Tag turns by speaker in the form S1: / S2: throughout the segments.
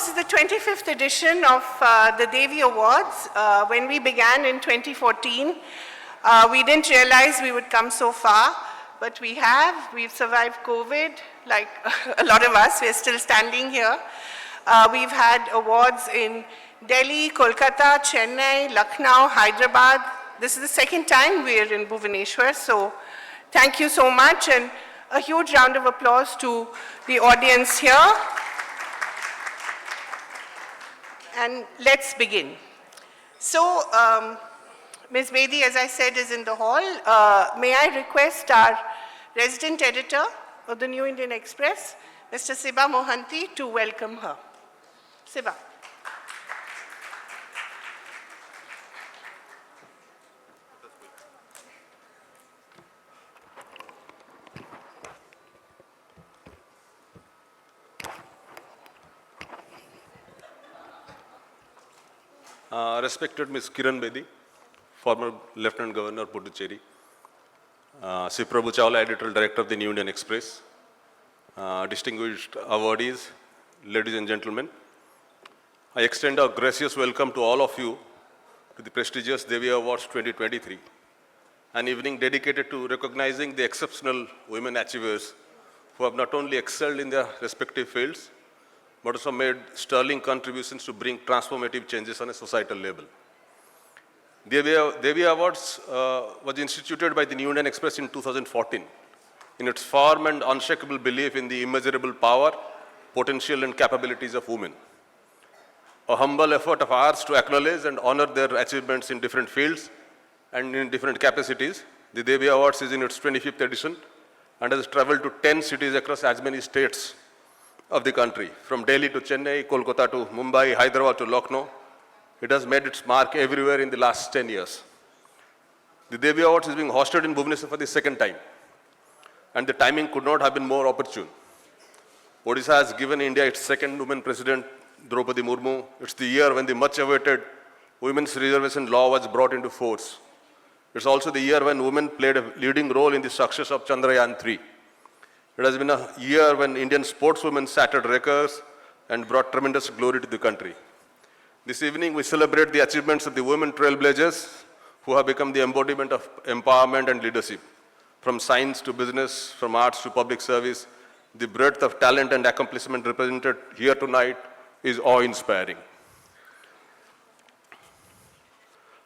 S1: this is the 25th edition of the Devi Awards. When we began in 2014, we didn't realize we would come so far, but we have. We've survived COVID, like a lot of us. We're still standing here. We've had awards in Delhi, Kolkata, Chennai, Lucknow, Hyderabad. This is the second time we're in Bhubaneswar, so thank you so much, and a huge round of applause to the audience here. And let's begin. So, Ms. Bedi, as I said, is in the hall. May I request our resident editor of the New Indian Express, Mr. Siba Mohanty, to welcome her. Siba.
S2: Respected Ms. Kiran Bedi, former Lieutenant Governor, Puducherry, Sri Prabhu Chawla, Editorial Director of the New Indian Express, distinguished awardees, ladies and gentlemen, I extend a gracious welcome to all of you to the prestigious Devi Awards 2023, an evening dedicated to recognizing the exceptional women achievers who have not only excelled in their respective fields, but also made sterling contributions to bring transformative changes on a societal level. Devi Awards was instituted by the New Indian Express in 2014 in its firm and unshakable belief in the immeasurable power, potential and capabilities of women. A humble effort of ours to acknowledge and honor their achievements in different fields and in different capacities. The Devi Awards is in its 25th edition and has traveled to 10 cities across as many states of the country, from Delhi to Chennai, Kolkata to Mumbai, Hyderabad to Lucknow. It has made its mark everywhere in the last 10 years. The Devi Awards is being hosted in Bhubaneswar for the second time, and the timing could not have been more opportune. Odisha has given India its second woman president, Draupadi Murmu. It's the year when the much-awaited women's reservation law was brought into force. It's also the year when women played a leading role in the success of Chandrayaan-3. It has been a year when Indian sportswomen shattered records and brought tremendous glory to the country. This evening, we celebrate the achievements of the women trailblazers who have become the embodiment of empowerment and leadership. From science to business, from arts to public service, the breadth of talent and accomplishment represented here tonight is awe-inspiring.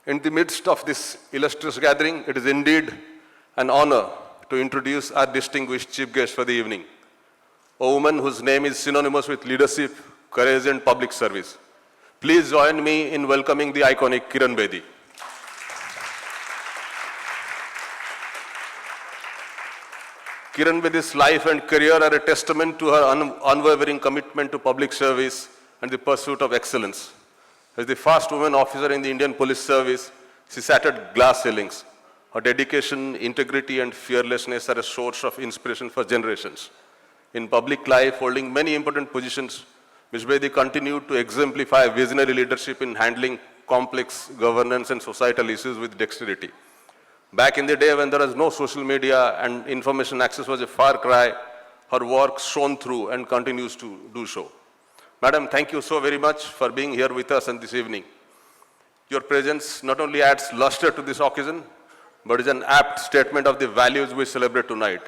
S2: In the midst of this illustrious gathering, it is indeed an honor to introduce our distinguished chief guest for the evening, a woman whose name is synonymous with leadership, courage and public service. Please join me in welcoming the iconic Kiran Bedi. Kiran Bedi's life and career are a testament to her unwavering commitment to public service and the pursuit of excellence. As the first woman officer in the Indian Police Service, she shattered glass ceilings. Her dedication, integrity, and fearlessness are a source of inspiration for generations. In public life, holding many important positions, Ms. Bedi continued to exemplify visionary leadership in handling complex governance and societal issues with dexterity. Back in the day when there was no social media and information access was a far cry, her work shone through and continues to do so. Madam, thank you so very much for being here with us this evening. Your presence not only adds luster to this occasion, but is an apt statement of the values we celebrate tonight.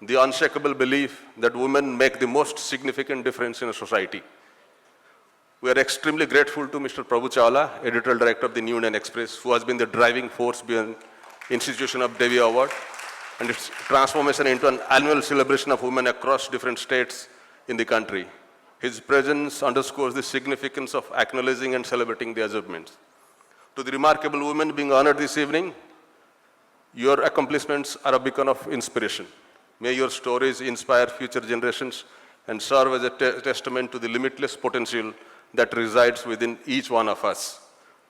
S2: The unshakable belief that women make the most significant difference in a society. We are extremely grateful to Mr. Prabhu Chawla, Editorial Director of the New Indian Express, who has been the driving force behind institution of Devi Award and its transformation into an annual celebration of women across different states in the country. His presence underscores the significance of acknowledging and celebrating the achievements. To the remarkable women being honored this evening, your accomplishments are a beacon of inspiration. May your stories inspire future generations and serve as a testament to the limitless potential that resides within each one of us.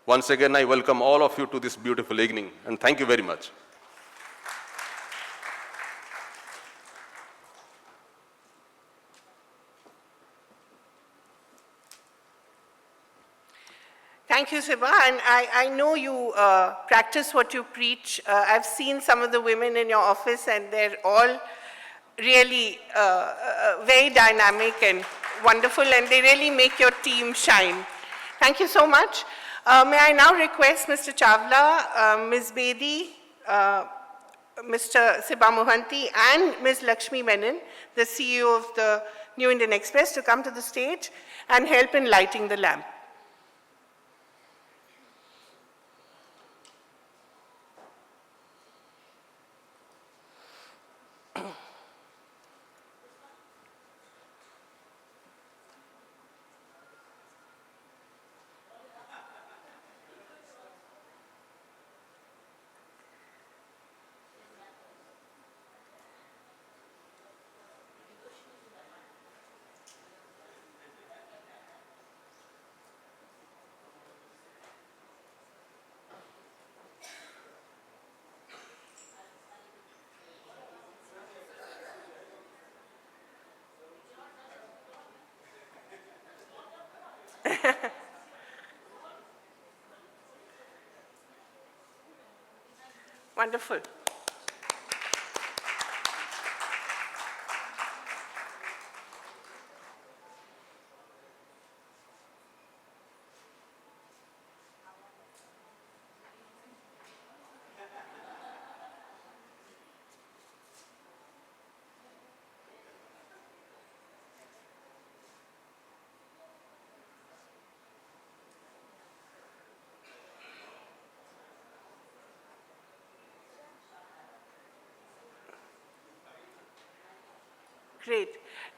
S2: Once again, I welcome all of you to this beautiful evening, and thank you very much.
S1: Thank you, Siba. And I know you practice what you preach. I've seen some of the women in your office, and they're all really very dynamic and wonderful, and they really make your team shine. Thank you so much. May I now request Mr. Chawla, Ms. Bedi, Mr. Siba Mohanty, and Ms. Lakshmi Menon, the CEO of the New Indian Express, to come to the stage and help in lighting the lamp. Wonderful. Great.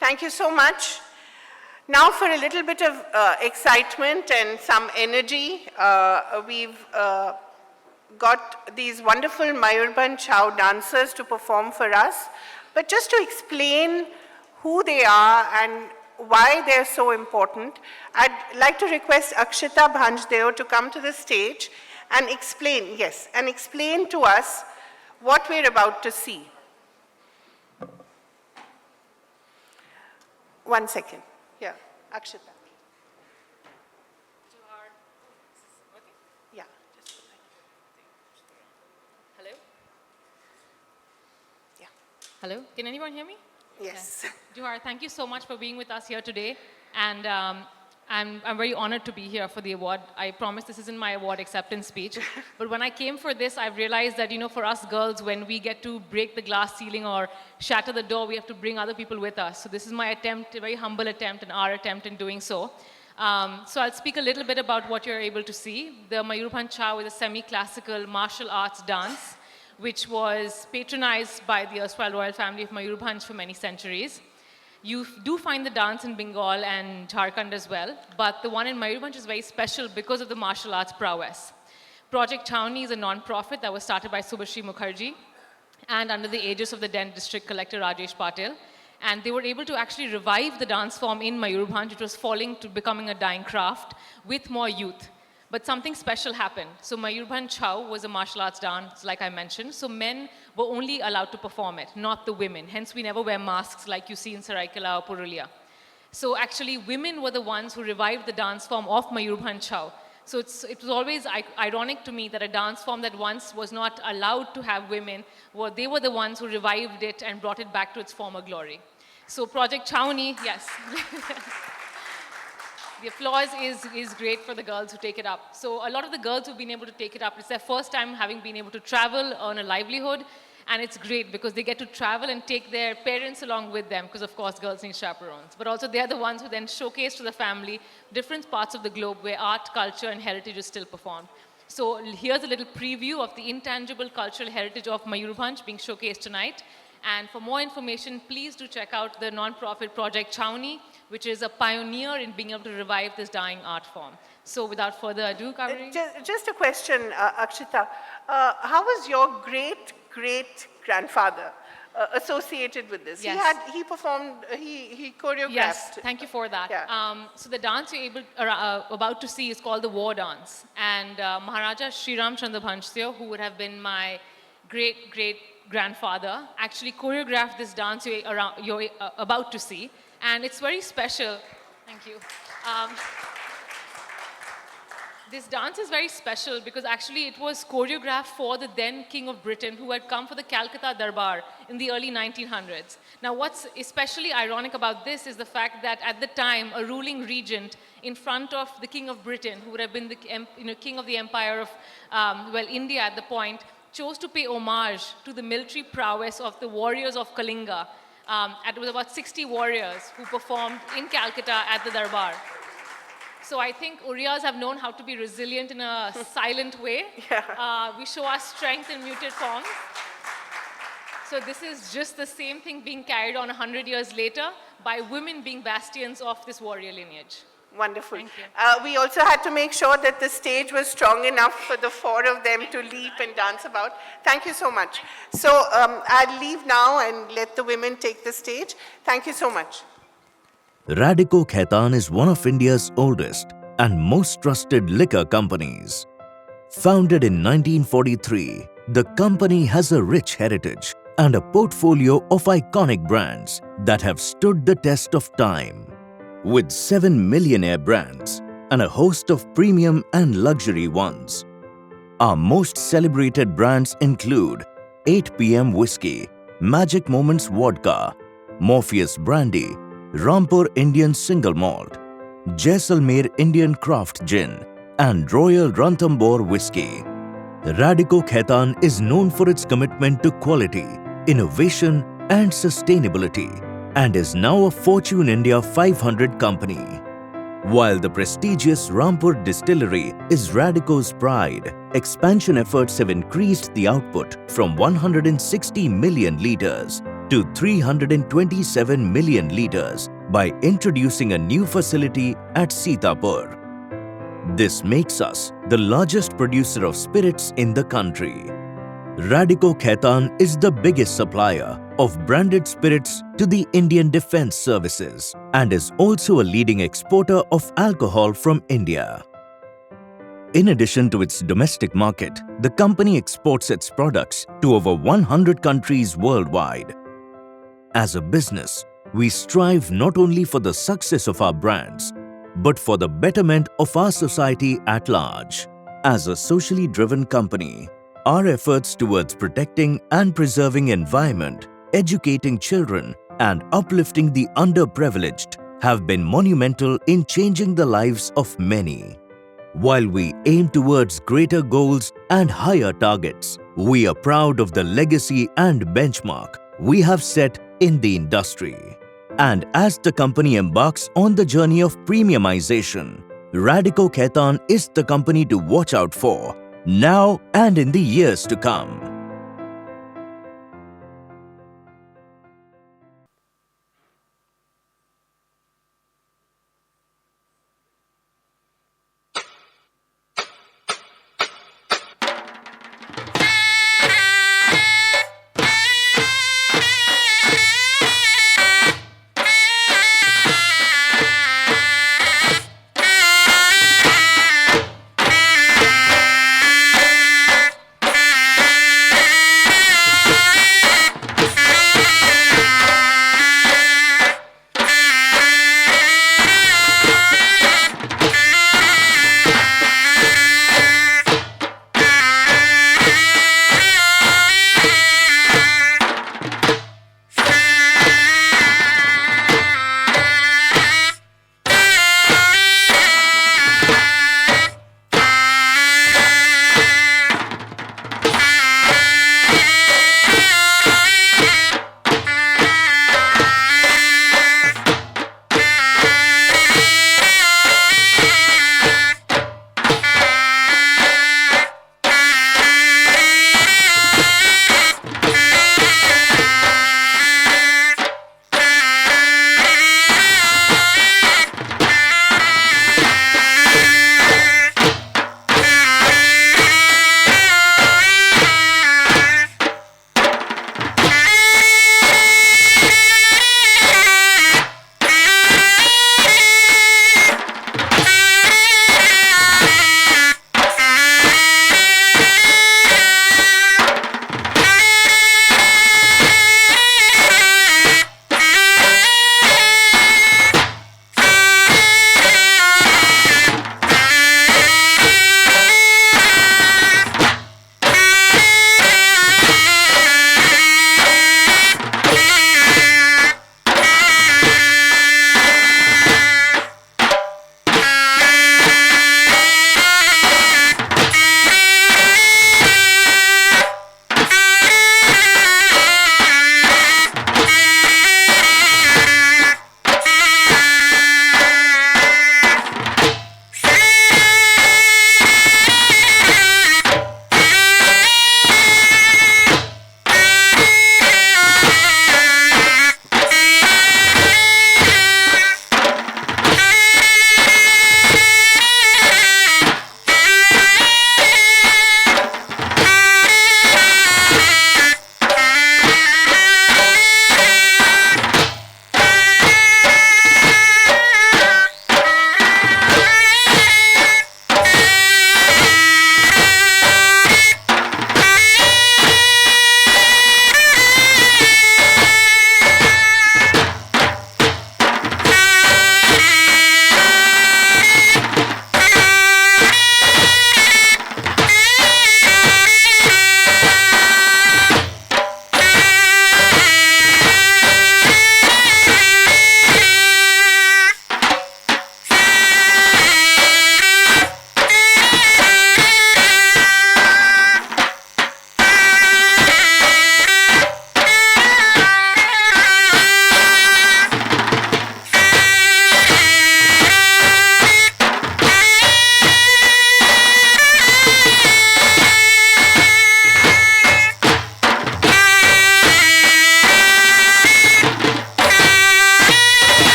S1: Thank you so much. Now for a little bit of excitement and some energy, we've got these wonderful Mayurbhanj Chau dancers to perform for us. But just to explain who they are and why they're so important, I'd like to request Akshita Bhanjdeo to come to the stage and explain, explain to us what we're about to see. 1 second. Yeah, Akshita. Yeah.
S3: Hello?
S1: Yeah.
S3: Hello? Can anyone hear me?
S1: Yes.
S3: Yeah. Johar, thank you so much for being with us here today. And I'm very honored to be here for the award. I promise this isn't my award acceptance speech. But when I came for this, I've realized that, for us girls, when we get to break the glass ceiling or shatter the door, we have to bring other people with us. So this is my attempt, a very humble attempt, and our attempt in doing so. So I'll speak a little bit about what you're able to see. The Mayurbhanj Chau is a semi-classical martial arts dance, which was patronized by the erstwhile royal family of Mayurbhanj for many centuries. You do find the dance in Bengal and Jharkhand as well, but the one in Mayurbhanj is very special because of the martial arts prowess. Project Chhauni is a non-profit that was started by Subhashri Mukherjee and under the aegis of the then district collector Rajesh Patel. And they were able to actually revive the dance form in Mayurbhanj, which was falling to becoming a dying craft with more youth. But something special happened. So Mayurbhanj Chau was a martial arts dance, like I mentioned. So men were only allowed to perform it, not the women. Hence, we never wear masks like you see in Saraikela or Purulia. So actually, women were the ones who revived the dance form of Mayurbhanj Chau. So it was always ironic to me that a dance form that once was not allowed to have women, they were the ones who revived it and brought it back to its former glory. So Project Chhauni, yes. The applause is great for the girls who take it up. So a lot of the girls who've been able to take it up, it's their first time having been able to travel, earn a livelihood, and it's great because they get to travel and take their parents along with them, because of course girls need chaperones. But also they're the ones who then showcase to the family different parts of the globe where art, culture, and heritage is still performed. So here's a little preview of the intangible cultural heritage of Mayurbhanj being showcased tonight. And for more information, please do check out the non-profit Project Chhauni, which is a pioneer in being able to revive this dying art form. So without further ado, Kaveri.
S1: Just a question, Akshita. How was your great-great-grandfather associated with this?
S3: Yes.
S1: He performed, he choreographed.
S3: Yes, thank you for that.
S1: Yeah.
S3: So the dance you're about to see is called the war dance. And Maharaja Sriram Chandra Bhanjteo, who would have been my great-great-grandfather, actually choreographed this dance you're about to see. And it's very special. Thank you. This dance is very special because actually it was choreographed for the then King of Britain who had come for the Calcutta Darbar in the early 1900s. Now what's especially ironic about this is the fact that at the time a ruling regent in front of the King of Britain, who would have been the king of the empire of India at the point, chose to pay homage to the military prowess of the warriors of Kalinga. It was about 60 warriors who performed in Calcutta at the Darbar. So I think Uriyas have known how to be resilient in a silent way.
S1: Yeah.
S3: We show our strength in muted forms. So this is just the same thing being carried on 100 years later by women being bastions of this warrior lineage.
S1: Wonderful.
S3: Thank you.
S1: We also had to make sure that the stage was strong enough for the four of them to leap and dance about. Thank you so much. So I'll leave now and let the women take the stage. Thank you so much.
S4: Radico Khaitan is one of India's oldest and most trusted liquor companies. Founded in 1943, the company has a rich heritage and a portfolio of iconic brands that have stood the test of time. With 7 millionaire brands and a host of premium and luxury ones. Our most celebrated brands include 8 PM Whiskey, Magic Moments Vodka, Morpheus Brandy, Rampur Indian Single Malt, Jaisalmer Indian Craft Gin and Royal Ranthambore Whiskey. Radico Khaitan is known for its commitment to quality, innovation and sustainability and is now a Fortune India 500 company. While the prestigious Rampur distillery is Radico's pride, expansion efforts have increased the output from 160 million litres to 327 million litres by introducing a new facility at Sitapur. This makes us the largest producer of spirits in the country. Radico Khaitan is the biggest supplier of branded spirits to the Indian Defence Services and is also a leading exporter of alcohol from India. In addition to its domestic market, the company exports its products to over 100 countries worldwide. As a business, we strive not only for the success of our brands, but for the betterment of our society at large. As a socially driven company, our efforts towards protecting and preserving environment, educating children, and uplifting the underprivileged have been monumental in changing the lives of many. While we aim towards greater goals and higher targets, we are proud of the legacy and benchmark we have set in the industry. And as the company embarks on the journey of premiumization, Radico Khaitan is the company to watch out for, now and in the years to come.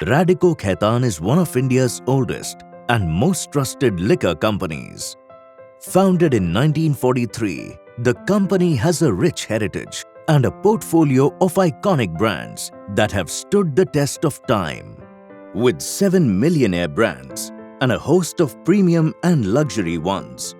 S4: Radico Khaitan is one of India's oldest and most trusted liquor companies. Founded in 1943, the company has a rich heritage and a portfolio of iconic brands that have stood the test of time. With 7 millionaire brands and a host of premium and luxury ones.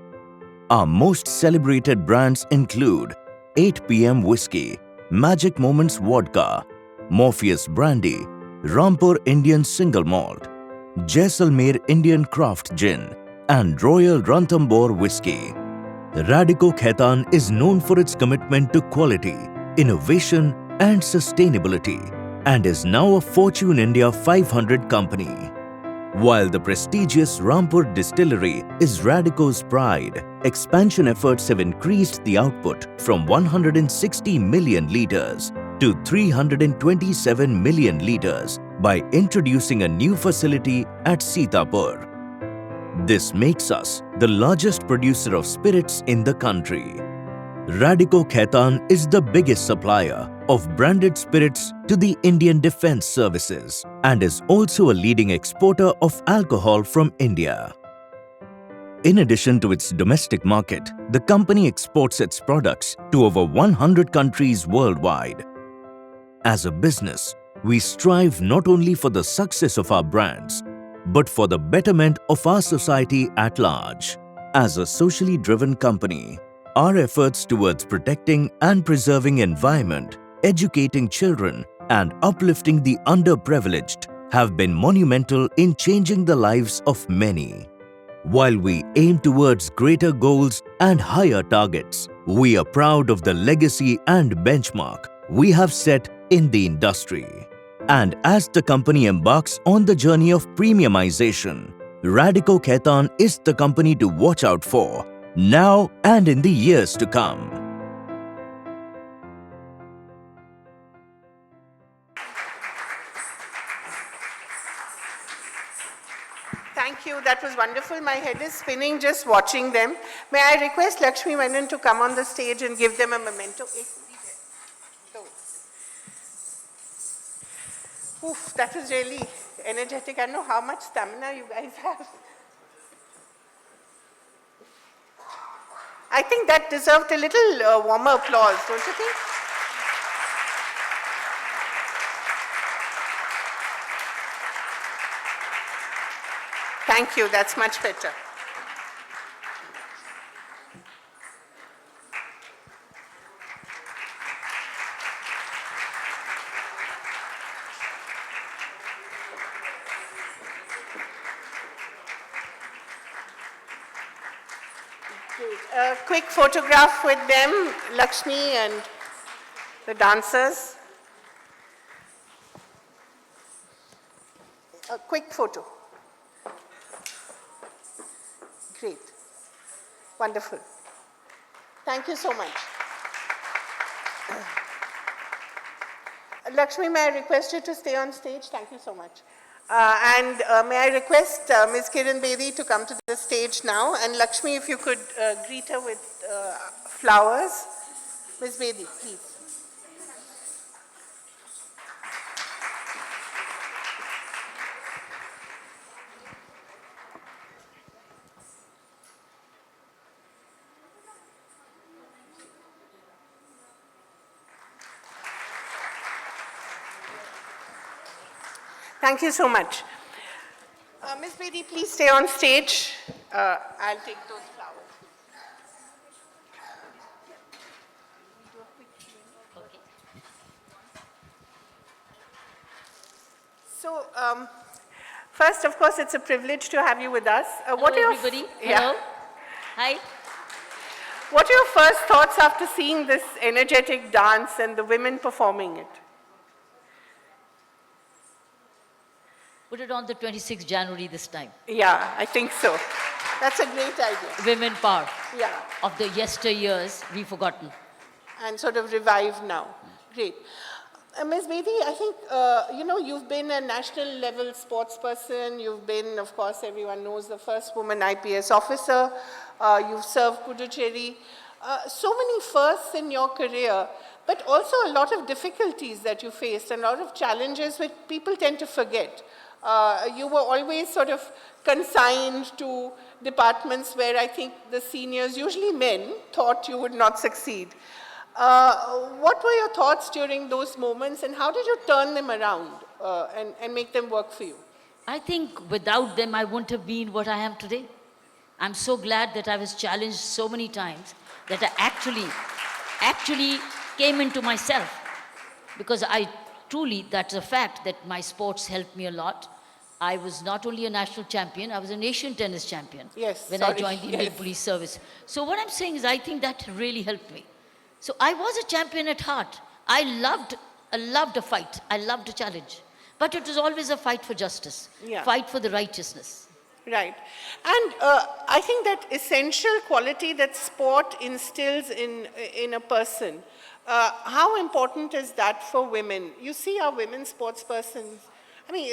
S4: Our most celebrated brands include 8 PM Whiskey, Magic Moments Vodka, Morpheus Brandy, Rampur Indian Single Malt, Jaisalmer Indian Craft Gin, and Royal Ranthambore Whiskey. Radico Khaitan is known for its commitment to quality, innovation, and sustainability, and is now a Fortune India 500 company. While the prestigious Rampur distillery is Radico's pride, expansion efforts have increased the output from 160 million litres to 327 million litres by introducing a new facility at Sitapur. This makes us the largest producer of spirits in the country. Radico Khaitan is the biggest supplier of branded spirits to the Indian Defence Services and is also a leading exporter of alcohol from India. In addition to its domestic market, the company exports its products to over 100 countries worldwide. As a business, we strive not only for the success of our brands, but for the betterment of our society at large. As a socially driven company, our efforts towards protecting and preserving environment, educating children, and uplifting the underprivileged have been monumental in changing the lives of many. While we aim towards greater goals and higher targets, we are proud of the legacy and benchmark we have set in the industry. And as the company embarks on the journey of premiumization, Radico Khaitan is the company to watch out for, now and in the years to come.
S1: Thank you. That was wonderful. My head is spinning just watching them. May I request Lakshmi Menon to come on the stage and give them a memento? Oof, that was really energetic. I don't know how much stamina you guys have. I think that deserved a little warmer applause, don't you think? Thank you, that's much better. A quick photograph with them, Lakshmi and the dancers. A quick photo. Great. Wonderful. Thank you so much. Lakshmi, may I request you to stay on stage? Thank you so much. May I request Ms. Kiran Bedi to come to the stage now. And Lakshmi, if you could greet her with flowers. Ms. Bedi, please. Thank you so much. Ms. Bedi, please stay on stage. I'll take those flowers. Okay. So, first, of course, it's a privilege to have you with us.
S5: Hello, everybody. Hello. Hi.
S1: What are your first thoughts after seeing this energetic dance and the women performing it?
S5: Put it on the 26th January this time.
S1: Yeah, I think so. That's a great idea.
S5: Women power.
S1: Yeah.
S5: Of the yesteryears we've forgotten.
S1: And sort of revived now. Great. Ms. Bedi, I think, you've been a national level sports person. You've been, of course, everyone knows, the first woman IPS officer. You've served Puducherry. So many firsts in your career. but also a lot of difficulties that you faced and a lot of challenges which people tend to forget. You were always sort of consigned to departments where I think the seniors, usually men, thought you would not succeed. What were your thoughts during those moments, and how did you turn them around and make them work for you?
S5: I think without them, I wouldn't have been what I am today. I'm so glad that I was challenged so many times that I actually came into myself. Because that's a fact that my sports helped me a lot. I was not only a national champion, I was an Asian tennis champion when I joined the Indian Police Service. So what I'm saying is I think that really helped me. So I was a champion at heart. I loved a fight. I loved a challenge. But it was always a fight for justice, fight for the righteousness.
S1: Right. And I think that essential quality that sport instills in a person, how important is that for women? You see our women sports persons,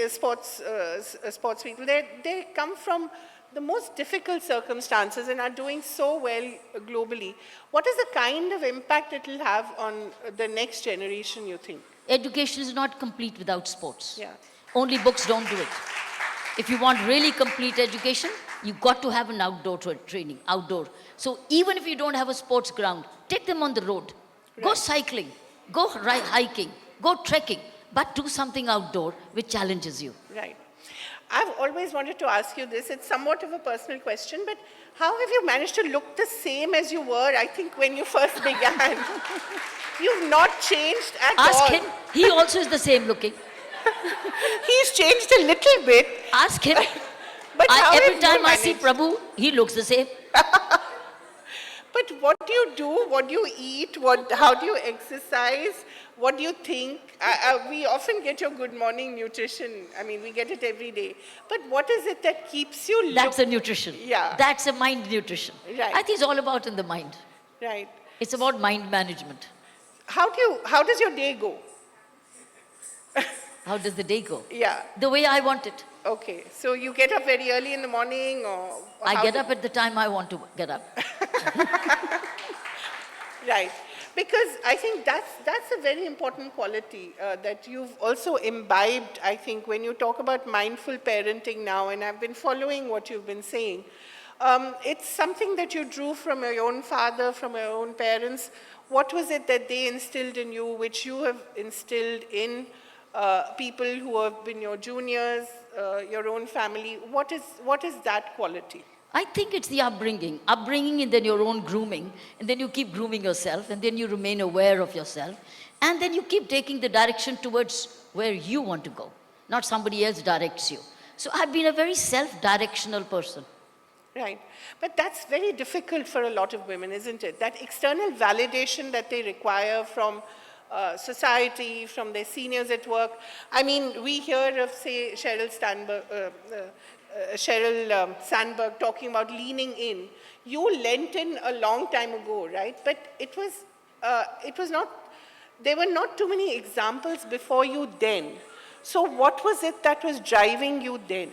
S1: sports people, they come from the most difficult circumstances and are doing so well globally. What is the kind of impact it will have on the next generation, you think?
S5: Education is not complete without sports.
S1: Yeah.
S5: Only books don't do it. If you want really complete education, you've got to have an outdoor training, outdoor. So even if you don't have a sports ground, take them on the road. Right. Go cycling, go hiking, go trekking, but do something outdoor which challenges you.
S1: Right. I've always wanted to ask you this. It's somewhat of a personal question, but how have you managed to look the same as you were, I think, when you first began? You've not changed at all.
S5: Ask him. He also is the same looking.
S1: He's changed a little bit.
S5: Ask him.
S1: But
S5: every time I see Prabhu, he looks the same.
S1: But what do you do? What do you eat? How do you exercise? What do you think? We often get your good morning nutrition. We get it every day. But what is it that keeps you...
S5: That's a nutrition.
S1: Yeah.
S5: That's a mind nutrition.
S1: Right.
S5: I think it's all about in the mind.
S1: Right.
S5: It's about mind management.
S1: How does your day go?
S5: How does the day go?
S1: Yeah.
S5: The way I want it.
S1: Okay. So you get up very early in the morning, or
S5: I get up at the time I want to get up.
S1: Right. Because I think that's a very important quality that you've also imbibed, I think, when you talk about mindful parenting now, and I've been following what you've been saying. It's something that you drew from your own father, from your own parents. What was it that they instilled in you, which you have instilled in people who have been your juniors, your own family? What is that quality?
S5: I think it's the upbringing, and then your own grooming, and then you keep grooming yourself, and then you remain aware of yourself, and then you keep taking the direction towards where you want to go, not somebody else directs you. So I've been a very self-directional person.
S1: Right. But that's very difficult for a lot of women, isn't it? That external validation that they require from society, from their seniors at work. We hear of, say, Sheryl Sandberg talking about leaning in. You lent in a long time ago, right? But it was not, there were not too many examples before you then. So what was it that was driving you then?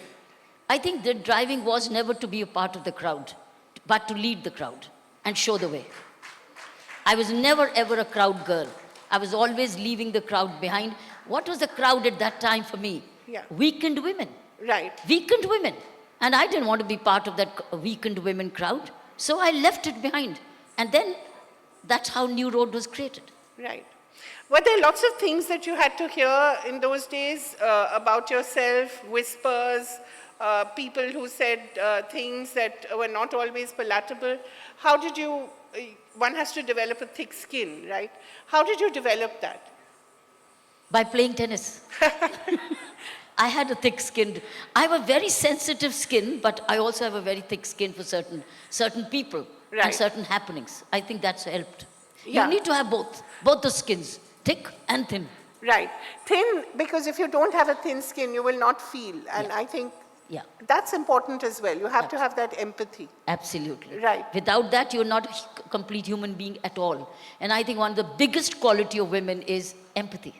S5: I think the driving was never to be a part of the crowd, but to lead the crowd and show the way. I was never ever a crowd girl. I was always leaving the crowd behind. What was the crowd at that time for me?
S1: Yeah.
S5: Weakened women.
S1: Right.
S5: Weakened women. And I didn't want to be part of that weakened women crowd. So I left it behind. And then that's how New Road was created.
S1: Right. Were there lots of things that you had to hear in those days about yourself, whispers, people who said things that were not always palatable? How did you, one has to develop a thick skin, right? How did you develop that?
S5: By playing tennis. I had a thick skin. I have a very sensitive skin, but I also have a very thick skin for certain people and certain happenings. I think that's helped.
S1: Yeah.
S5: You need to have both the skins, thick and thin.
S1: Right. Thin, because if you don't have a thin skin, you will not feel. And I think that's important as well. You have to have that empathy.
S5: Absolutely.
S1: Right.
S5: Without that, you're not a complete human being at all. And I think one of the biggest quality of women is empathy.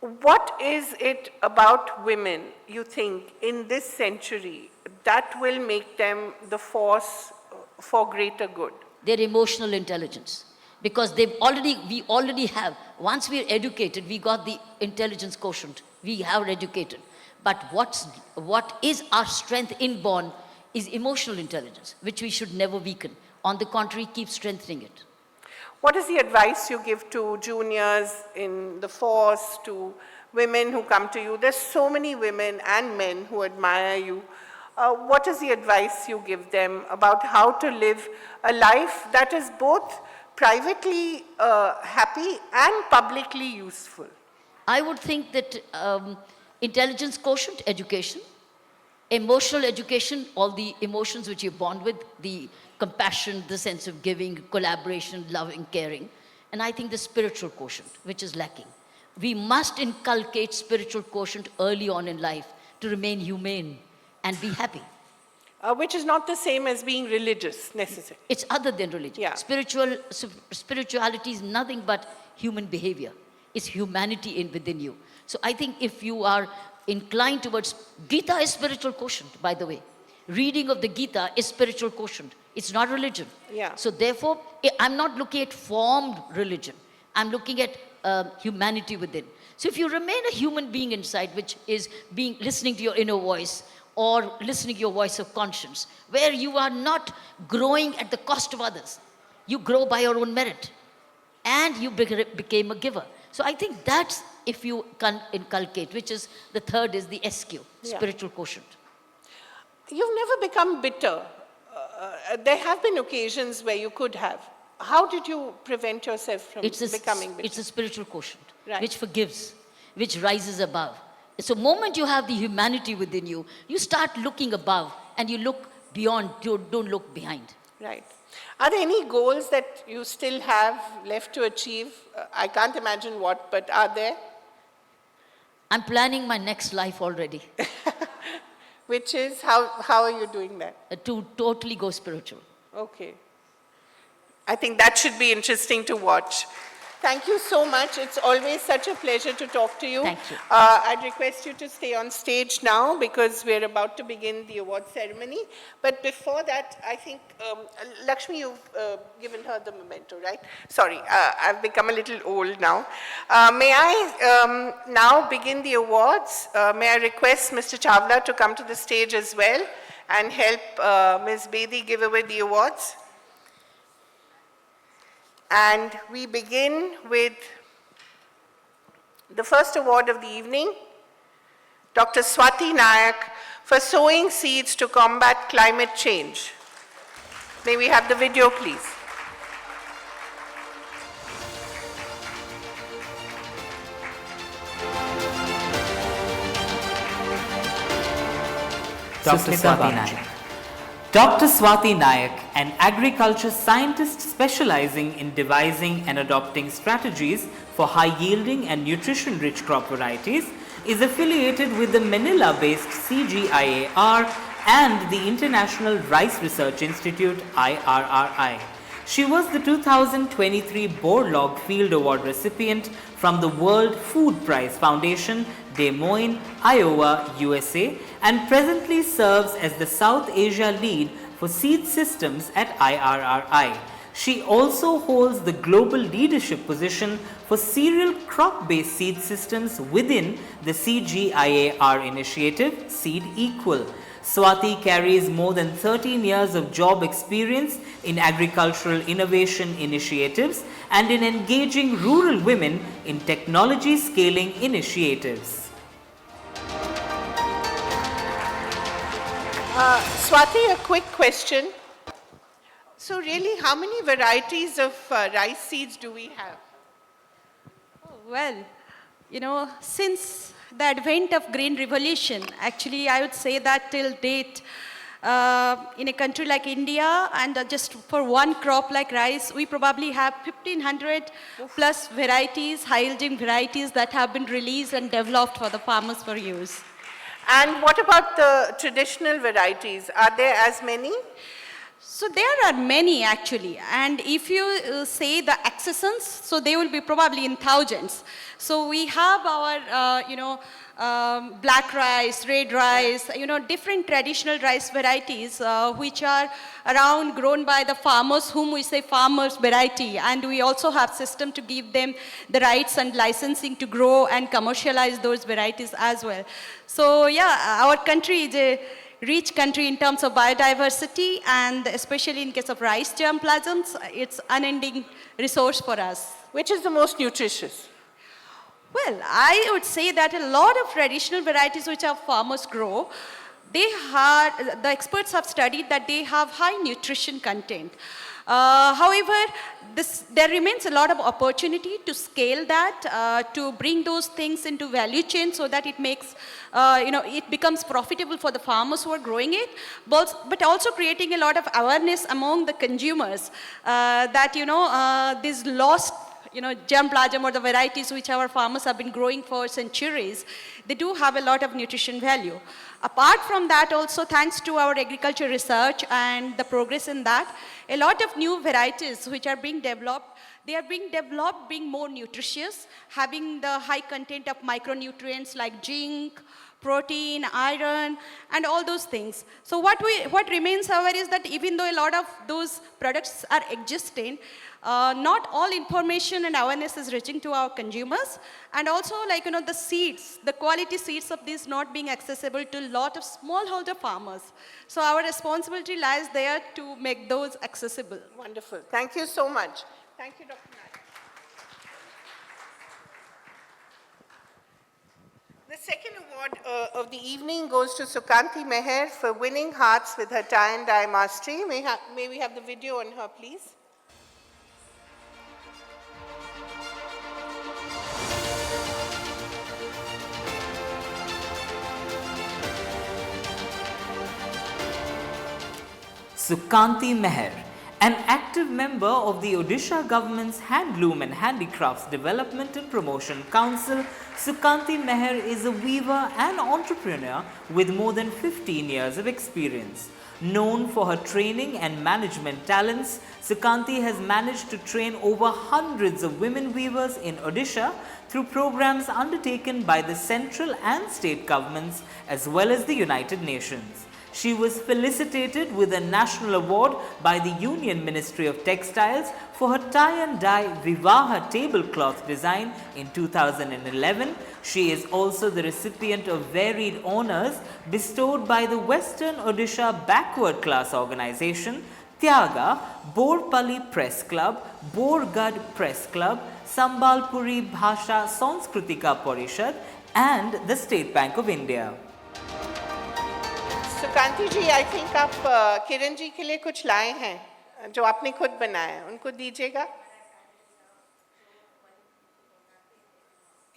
S1: What is it about women, you think, in this century that will make them the force for greater good?
S5: Their emotional intelligence. because we already have, once we're educated, we got the intelligence quotient, we are educated. But what is our strength inborn is emotional intelligence, which we should never weaken. On the contrary, keep strengthening it.
S1: What is the advice you give to juniors in the force, to women who come to you? There's so many women and men who admire you. What is the advice you give them about how to live a life that is both privately happy and publicly useful?
S5: I would think that intelligence quotient, education, emotional education, all the emotions which you're born with, the compassion, the sense of giving, collaboration, loving, caring, and I think the spiritual quotient, which is lacking. We must inculcate spiritual quotient early on in life to remain humane and be happy.
S1: Which is not the same as being religious, necessarily.
S5: It's other than religion.
S1: Yeah.
S5: Spirituality is nothing but human behavior. It's humanity within you. So I think if you are inclined towards, Gita is spiritual quotient, by the way. Reading of the Gita is spiritual quotient. It's not religion.
S1: Yeah.
S5: So therefore, I'm not looking at formed religion. I'm looking at humanity within. So if you remain a human being inside, which is listening to your inner voice, or listening to your voice of conscience, where you are not growing at the cost of others. You grow by your own merit. And you became a giver. So I think that's if you can inculcate, which is the third is the SQ, spiritual quotient.
S1: You've never become bitter. There have been occasions where you could have. How did you prevent yourself from becoming bitter?
S5: It's a spiritual quotient,
S1: Right.
S5: which forgives, which rises above. So moment you have the humanity within you, you start looking above and you look beyond, don't look behind.
S1: Right. Are there any goals that you still have left to achieve? I can't imagine what, but are there?
S5: I'm planning my next life already
S1: Which is, how are you doing that?
S5: to totally go spiritual.
S1: Okay. I think that should be interesting to watch. Thank you so much. It's always such a pleasure to talk to you.
S5: Thank you.
S1: I'd request you to stay on stage now because we're about to begin the award ceremony. But before that, I think, Lakshmi, you've given her the memento, right? Sorry, I've become a little old now. May I now begin the awards? May I request Mr. Chawla to come to the stage as well and help Ms. Bedi give away the awards? And we begin with the first award of the evening, Dr. Swati Nayak for sowing seeds to combat climate change. May we have the video, please?
S6: Dr. Swati Nayak. Dr. Swati Nayak, an agriculture scientist specializing in devising and adopting strategies for high-yielding and nutrition-rich crop varieties, is affiliated with the Manila-based CGIAR and the International Rice Research Institute IRRI. She was the 2023 Borlaug Field Award recipient from the World Food Prize Foundation, Des Moines, Iowa, USA, and presently serves as the South Asia lead for seed systems at IRRI. She also holds the global leadership position for cereal crop-based seed systems within the CGIAR initiative, Seed Equal. Swati carries more than 13 years of job experience in agricultural innovation initiatives and in engaging rural women in technology scaling initiatives.
S1: Swati, a quick question. So really, how many varieties of rice seeds do we have?
S7: Well, you know, since the advent of grain revolution, actually I would say that till date, in a country like India and just for one crop like rice, we probably have 1,500 plus varieties, high-yielding varieties that have been released and developed for the farmers for use.
S1: And what about the traditional varieties? Are there as many?
S7: So there are many actually, and if you say the accessions, so they will be probably in thousands. So we have our, black rice, red rice, different traditional rice varieties which are around grown by the farmers, whom we say farmers variety, and we also have system to give them the rights and licensing to grow and commercialize those varieties as well. So yeah, our country is a rich country in terms of biodiversity, and especially in case of rice germplasms, it's unending resource for us.
S1: Which is the most nutritious?
S7: Well, I would say that a lot of traditional varieties which our farmers grow, the experts have studied that they have high nutrition content. However, there remains a lot of opportunity to scale that, to bring those things into value chain so that it makes, it becomes profitable for the farmers who are growing it, but also creating a lot of awareness among the consumers that, these lost germplasm or the varieties which our farmers have been growing for centuries, they do have a lot of nutrition value. Apart from that also, thanks to our agriculture research and the progress in that, a lot of new varieties which are being developed, they are being developed being more nutritious, having the high content of micronutrients like zinc, protein, iron, and all those things. So what remains, however, is that even though a lot of those products are existing, not all information and awareness is reaching to our consumers, and also the seeds, the quality seeds of these not being accessible to a lot of smallholder farmers. So our responsibility lies there to make those accessible.
S1: Wonderful. Thank you so much. Thank you, Dr. Nayak. The second award of the evening goes to Sukanti Meher for winning hearts with her tie and dye mastery. May we have the video on her, please?
S6: Sukanti Meher, an active member of the Odisha government's Handloom and Handicrafts Development and Promotion Council, Sukanti Meher is a weaver and entrepreneur with more than 15 years of experience. Known for her training and management talents, Sukanti has managed to train over hundreds of women weavers in Odisha through programs undertaken by the central and state governments as well as the United Nations. She was felicitated with a national award by the Union Ministry of Textiles for her tie and dye Vivaha tablecloth design in 2011. She is also the recipient of varied honors bestowed by the Western Odisha Backward Class Organization, Tyaga, Borpalli Press Club, Borgad Press Club, Sambalpuri Bhasha Sanskritika Parishad, and the State Bank of India.
S1: Sukanti ji, I think आप किरण जी के लिए कुछ लाए हैं जो आपने खुद बनाया है, उनको दीजिएगा।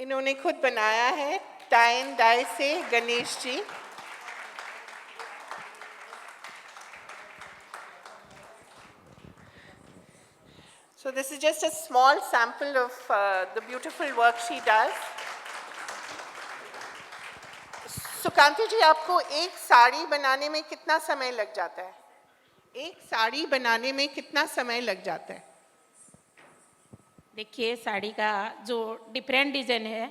S1: इन्होंने खुद बनाया है टाई एंड डाई से Ganesh ji. So this is just a small sample of the beautiful work she does. Sukanti जी, आपको एक साड़ी बनाने में कितना समय लग जाता है? एक साड़ी बनाने में कितना समय लग जाता है?
S8: देखिए, साड़ी का जो डिफरेंट डिज़ाइन है,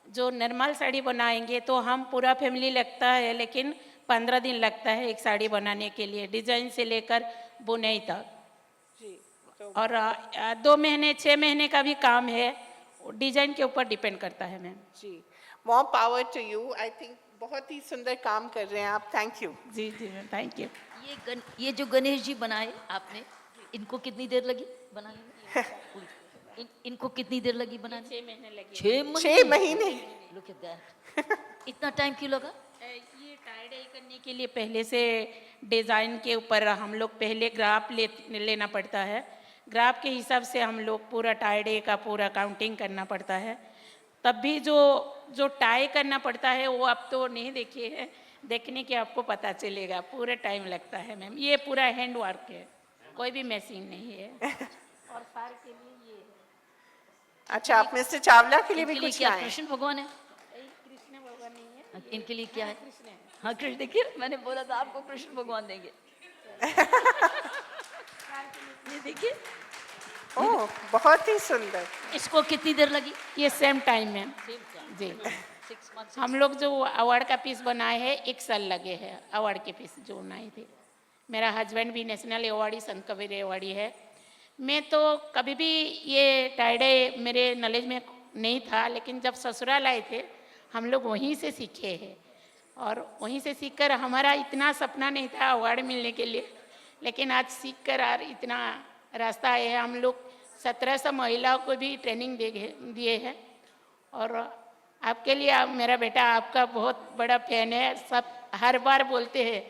S8: जो नॉर्मल साड़ी बनाएंगे तो हम पूरा फैमिली लगता है, लेकिन 15 दिन लगता है एक साड़ी बनाने के लिए, डिज़ाइन से लेकर बुनाई तक। जी, और 2 महीने 6 महीने का भी काम है, डिज़ाइन के ऊपर डिपेंड करता है मैम।
S1: जी, more power to you. I think बहुत ही सुंदर काम कर रहे हैं आप। Thank you.
S8: जी जी मैम, थैंक यू।
S5: ये जो गणेश जी बनाए आपने, इनको कितनी देर लगी बनाने में? इनको कितनी देर लगी बनाने?
S8: 6 महीने लगे।
S1: 6 महीने।
S5: Look at that. इतना टाइम क्यों लगा?
S8: ये टाई डाई करने के लिए पहले से डिज़ाइन के ऊपर हम लोग पहले ग्राफ लेना पड़ता है। ग्राफ के हिसाब से हम लोग पूरा टाई डाई का पूरा काउंटिंग करना पड़ता है। तब भी जो टाई करना पड़ता है वो आप तो नहीं देखिए है, देखने के आपको पता चलेगा, पूरा टाइम लगता है मैम। ये पूरा हैंड वर्क है, कोई भी मशीन नहीं है। और फार के लिए ये
S1: अच्छा, आप मिस्टर चावला के लिए भी कुछ लाए?
S5: कृष्ण भगवान है?
S8: कृष्ण भगवान नहीं है,
S5: इनके लिए क्या है?
S8: कृष्ण है।
S5: हाँ कृष्ण, देखिए मैंने बोला था आपको कृष्ण भगवान देंगे। ये देखिए,
S1: Oh, बहुत ही सुंदर.
S5: इसको कितनी देर लगी?
S8: ये सेम टाइम में जी
S5: 6 months.
S8: हम लोग जो अवार्ड का पीस बनाए हैं 1 साल लगे हैं अवार्ड के पीस जो बनाए थे. मेरा हस्बैंड भी नेशनल अवार्डी संत कबीर अवार्डी है. मैं तो कभी भी ये टाइडे मेरे नॉलेज में नहीं था, लेकिन जब ससुराल आए थे हम लोग वहीं से सीखे हैं और वहीं से सीखकर हमारा इतना सपना नहीं था अवार्ड मिलने के लिए, लेकिन आज सीखकर और इतना रास्ता आए हैं. हम लोग 1700 महिलाओं को भी ट्रेनिंग दिए हैं और आपके लिए मेरा बेटा आपका बहुत बड़ा फैन है. सब हर बार बोलते हैं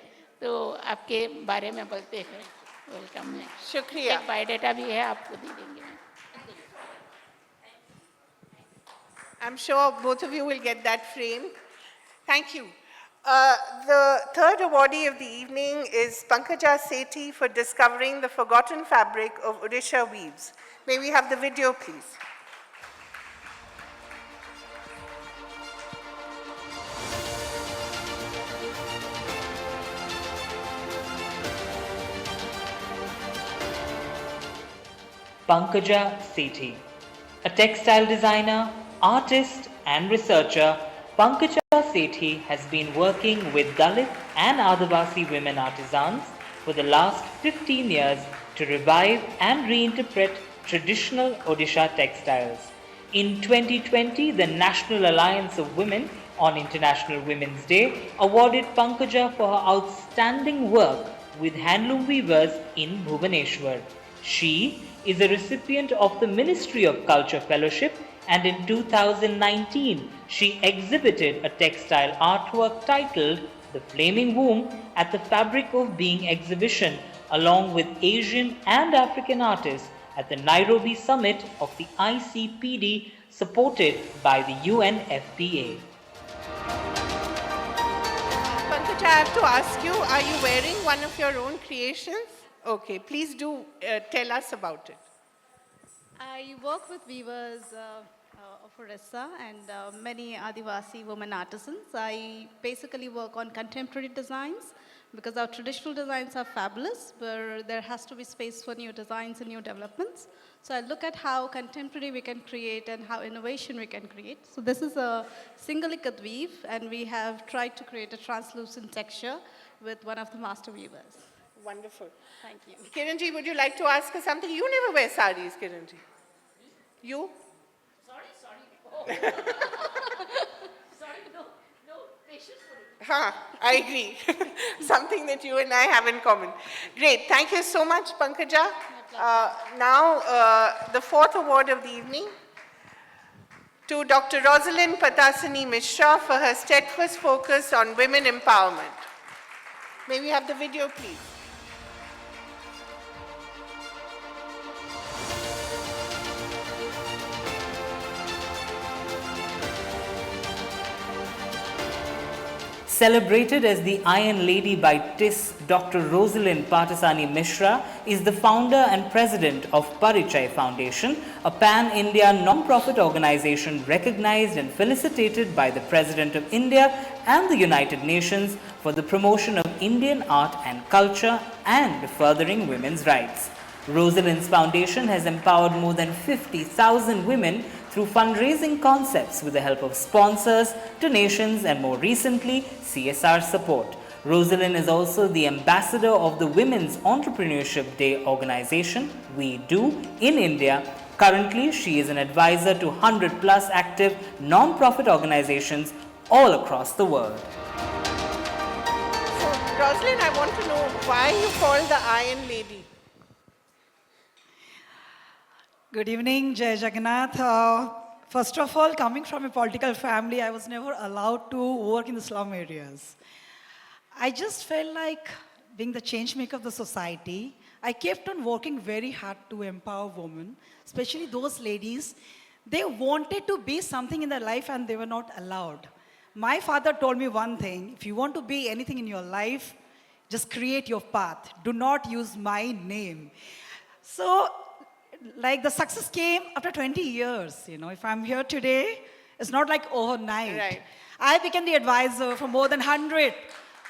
S8: तो आपके बारे में बोलते हैं. वेलकम है.
S1: शुक्रिया.
S8: एक बायोडाटा भी है, आपको दे देंगे.
S1: I'm sure both of you will get that frame. Thank you. The third awardee of the evening is Pankaja Sethi for discovering the forgotten fabric of Odisha weaves. May we have the video, please?
S6: Pankaja Sethi. A textile designer, artist and researcher, Pankaja Sethi has been working with Dalit and Adivasi women artisans for the last 15 years to revive and reinterpret traditional Odisha textiles. In 2020, the National Alliance of Women on International Women's Day awarded Pankaja for her outstanding work with handloom weavers in Bhubaneswar. She is a recipient of the Ministry of Culture Fellowship, and in 2019 she exhibited a textile artwork titled The Flaming Womb at the Fabric of Being exhibition along with Asian and African artists at the Nairobi summit of the ICPD supported by the UNFPA.
S1: Pankaja, I have to ask you, are you wearing one of your own creations? Okay, please do tell us about it.
S7: I work with weavers of Orissa and many Adivasi women artisans. I basically work on contemporary designs because our traditional designs are fabulous, but there has to be space for new designs and new developments. So I look at how contemporary we can create and how innovation we can create. So this is a single ikat weave, and we have tried to create a translucent texture with one of the master weavers.
S1: Wonderful.
S7: Thank you.
S1: Kiranji, would you like to ask us something? You never wear saris, Kiranji. You?
S5: Sorry. Sorry, no patience for it.
S1: Huh, I agree. Something that you and I have in common. Great. Thank you so much, Pankaja. Now, the fourth award of the evening to Dr. Rosalind Patasani Mishra for her steadfast focus on women empowerment. May we have the video, please?
S6: Celebrated as the Iron Lady by TIS, Dr. Rosalind Patasani Mishra is the founder and president of Parichai Foundation, a pan-India non-profit organization recognized and felicitated by the President of India and the United Nations for the promotion of Indian art and culture and furthering women's rights. Rosalind's foundation has empowered more than 50,000 women through fundraising concepts with the help of sponsors, donations, and more recently, CSR support. Rosalind is also the ambassador of the Women's Entrepreneurship Day organization, We Do, in India. Currently, she is an advisor to 100 plus active non-profit organizations all across the world.
S1: So, Rosalind, I want to know why you call the Iron Lady.
S9: Good evening, Jai Jagannath. First of all, coming from a political family, I was never allowed to work in the slum areas. I just felt like being the change maker of the society. I kept on working very hard to empower women, especially those ladies. They wanted to be something in their life and they were not allowed. My father told me one thing: if you want to be anything in your life, just create your path. Do not use my name. So, like the success came after 20 years. You know, if I'm here today, it's not like overnight.
S1: Right.
S9: I became the advisor for more than 100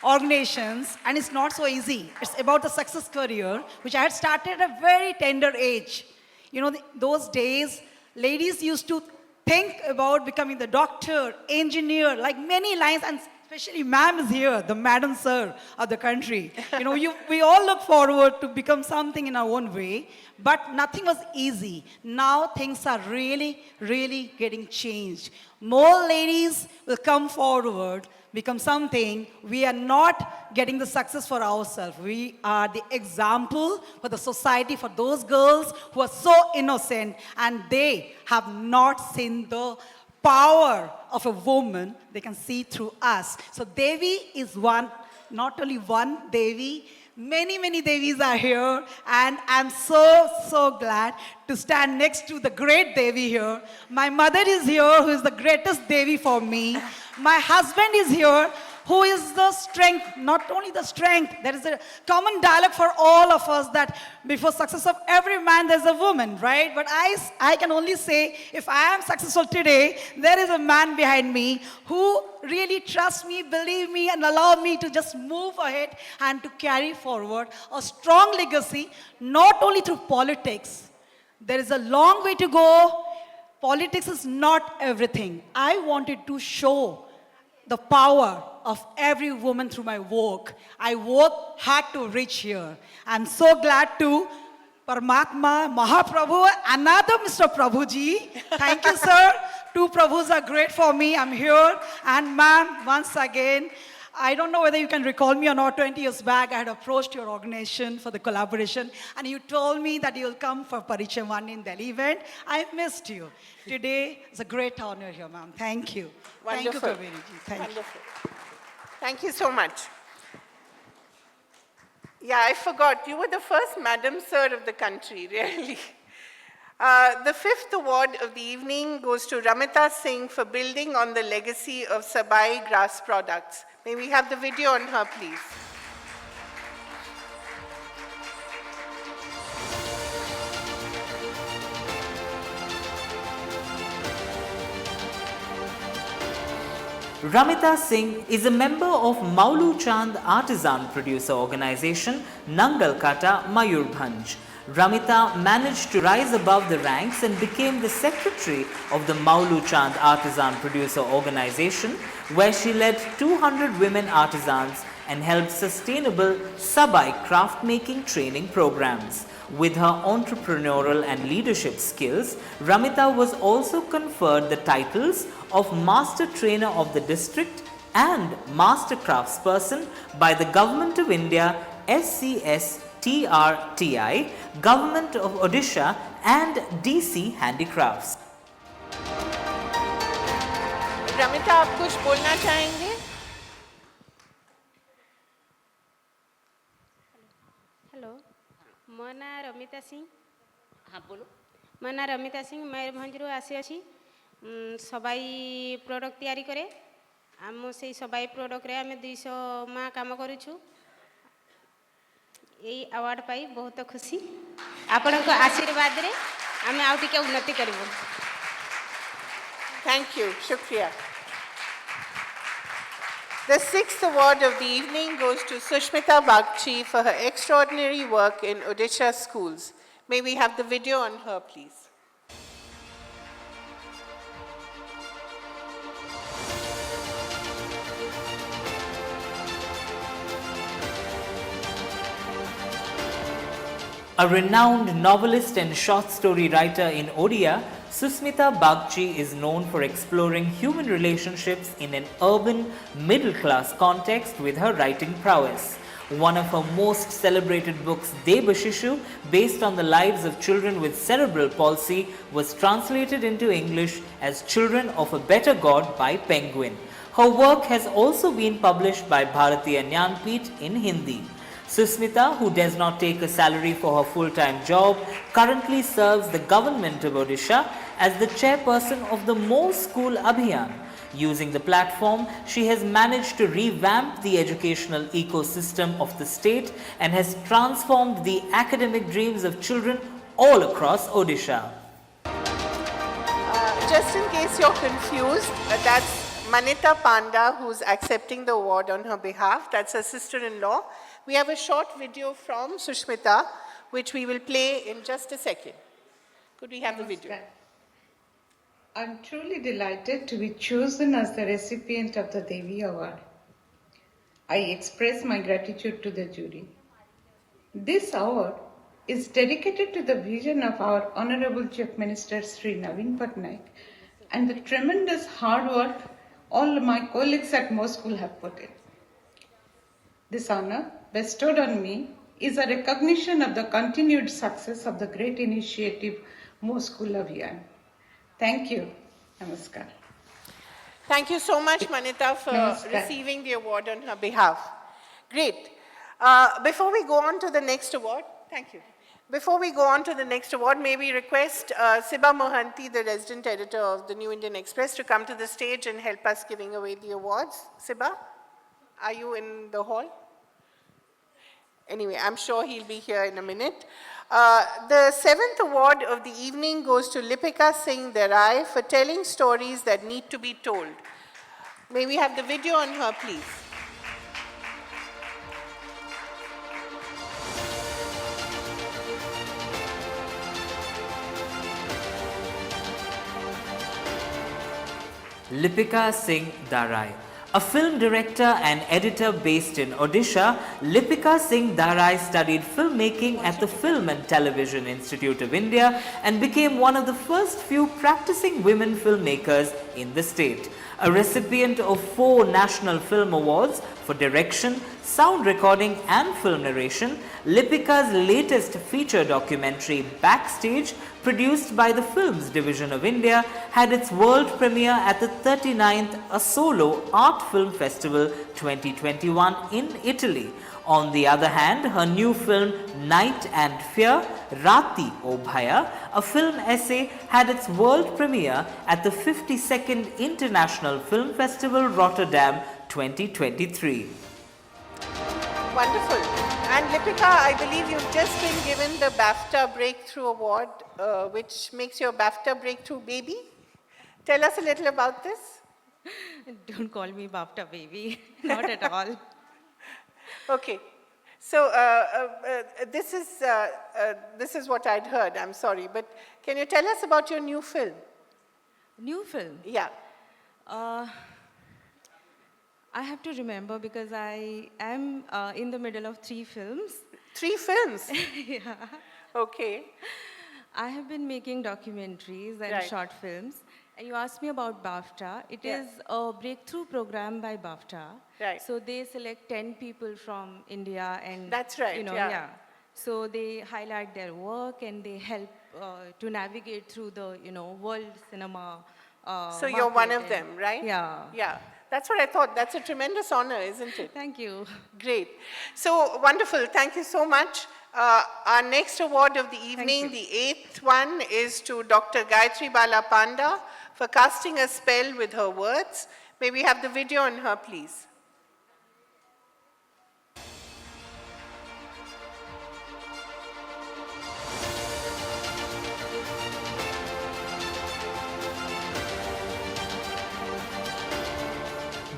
S9: organizations, and it's not so easy. It's about the success career, which I had started at a very tender age. You know, those days, ladies used to think about becoming the doctor, engineer, like many lines, and especially ma'am is here, the madam sir of the country. You know, we all look forward to become something in our own way, but nothing was easy. Now things are really, really getting changed. More ladies will come forward, become something. We are not getting the success for ourselves. We are the example for the society, for those girls who are so innocent and they have not seen the power of a woman. They can see through us. So Devi is one, not only one Devi, many, many Devis are here, and I'm so, so glad to stand next to the great Devi here. My mother is here, who is the greatest Devi for me. My husband is here, who is the strength, not only the strength, there is a common dialogue for all of us that before success of every man, there's a woman, right? But I can only say, if I am successful today, there is a man behind me who really trusts me, believe me, and allow me to just move ahead and to carry forward a strong legacy, not only through politics. There is a long way to go. Politics is not everything. I wanted to show the power of every woman through my work. I work hard to reach here. I'm so glad to Paramatma, Mahaprabhu, another Mr. Prabhuji. Thank you, sir. Two Prabhus are great for me. I'm here. And ma'am, once again, I don't know whether you can recall me or not. 20 years back, I had approached your organization for the collaboration, and you told me that you'll come for Paricham 1 in Delhi event. I missed you. Today, it's a great honor here, ma'am. Thank you.
S1: Wonderful.
S9: Thank you, Kaveri ji. Thank you.
S1: Wonderful. Thank you so much. Yeah, I forgot. You were the first Madam Sir of the country, really. The fifth award of the evening goes to Ramita Singh for building on the legacy of Sabai grass products. May we have the video on her, please?
S6: Ramita Singh is a member of Maulu Chand Artisan Producer Organization, Nangal Kata, Mayurbhanj. Ramita managed to rise above the ranks and became the secretary of the Maulu Chand Artisan Producer Organization, where she led 200 women artisans and held sustainable Sabai craft making training programs. With her entrepreneurial and leadership skills, Ramita was also conferred the titles of Master Trainer of the District and Master Craftsperson by the Government of India, SCSTRTI, Government of Odisha and DC Handicrafts.
S1: Ramita, आप कुछ बोलना चाहेंगे?
S10: Hello ମୋ ନାଁ ରମିତା ସିଂ
S5: हाँ बोलो
S10: ମୋ ନାଁ ରମିତା ସିଂ ମୟୂରଭଞ୍ଜରୁ ଆସିଅଛି ସବାଇ ପ୍ରଡ଼କ୍ଟ ତିଆରି କରେ ଆମ ସେଇ ସବାଇ ପ୍ରଡ଼କ୍ଟରେ ଆମେ 200 ମା କାମ କରୁଛୁ ଏଇ ଆୱାର୍ଡ ପାଇ ବହୁତ ଖୁସି ଆପଣଙ୍କ ଆଶୀର୍ବାଦରେ ଆମେ ଆଉ ଟିକେ ଉନ୍ନତି କରିବୁ
S1: Thank you. Shukriya. The sixth award of the evening goes to Sushmita Bagchi for her extraordinary work in Odisha schools. May we have the video on her, please?
S6: A renowned novelist and short story writer in Odia, Susmita Bagchi is known for exploring human relationships in an urban, middle-class context with her writing prowess. One of her most celebrated books, Devishishu, based on the lives of children with cerebral palsy, was translated into English as Children of a Better God by Penguin. Her work has also been published by Bharatiya Jnanpith in Hindi. Susmita, who does not take a salary for her full-time job, currently serves the government of Odisha as the chairperson of the More School Abhiyan. Using the platform, she has managed to revamp the educational ecosystem of the state and has transformed the academic dreams of children all across Odisha.
S1: Just in case you're confused, that's Manita Panda, who's accepting the award on her behalf. That's her sister-in-law. We have a short video from Sushmita, which we will play in just a second. Could we have the video?
S11: I'm truly delighted to be chosen as the recipient of the Devi Award. I express my gratitude to the jury. This award is dedicated to the vision of our Honorable Chief Minister Sri Naveen Patnaik and the tremendous hard work all my colleagues at Mo School have put in. This honor bestowed on me is a recognition of the continued success of the great initiative Mo School Abhiyan. Thank you. Namaskar.
S1: Thank you so much, Manita, for
S11: Namaskar.
S1: receiving the award on her behalf. Great. Before we go on to the next award, thank you. Before we go on to the next award, may we request Siba Mohanty, the resident editor of the New Indian Express, to come to the stage and help us giving away the awards. Siba, are you in the hall? Anyway, I'm sure he'll be here in a minute. The seventh award of the evening goes to Lipika Singh Derai for telling stories that need to be told. May we have the video on her, please?
S6: Lipika Singh Darai. A film director and editor based in Odisha, Lipika Singh Darai studied filmmaking at the Film and Television Institute of India and became one of the first few practicing women filmmakers in the state. A recipient of 4 National Film Awards for direction, sound recording and film narration, Lipika's latest feature documentary, Backstage, produced by the Films Division of India, had its world premiere at the 39th Asolo Art Film Festival 2021 in Italy. On the other hand, her new film Night and Fear, Rati O Bhaya, a film essay, had its world premiere at the 52nd International Film Festival Rotterdam 2023.
S1: Wonderful. And Lipika, I believe you've just been given the BAFTA Breakthrough Award, which makes your BAFTA Breakthrough baby. Tell us a little about this.
S12: Don't call me BAFTA baby, not at all.
S1: Okay. So this is what I'd heard. I'm sorry, but can you tell us about your new film?
S12: New film?
S1: Yeah.
S12: I have to remember because I am in the middle of 3 films.
S1: 3 films?
S12: Yeah.
S1: Okay.
S12: I have been making documentaries and
S1: Right.
S12: short films. And you asked me about BAFTA. It is a breakthrough program by BAFTA.
S1: Right.
S12: So they select 10 people from India and
S1: That's right,
S12: you know,
S1: yeah.
S12: So they highlight their work and they help to navigate through the world cinema.
S1: So you're one
S12: market
S1: of them, right?
S12: Yeah.
S1: Yeah. That's what I thought. That's a tremendous honor, isn't it?
S12: Thank you.
S1: Great. So wonderful. Thank you so much. Our next award of the evening, the 8th one, is to Dr. Gayatri Bala Panda for casting a spell with her words. May we have the video on her, please?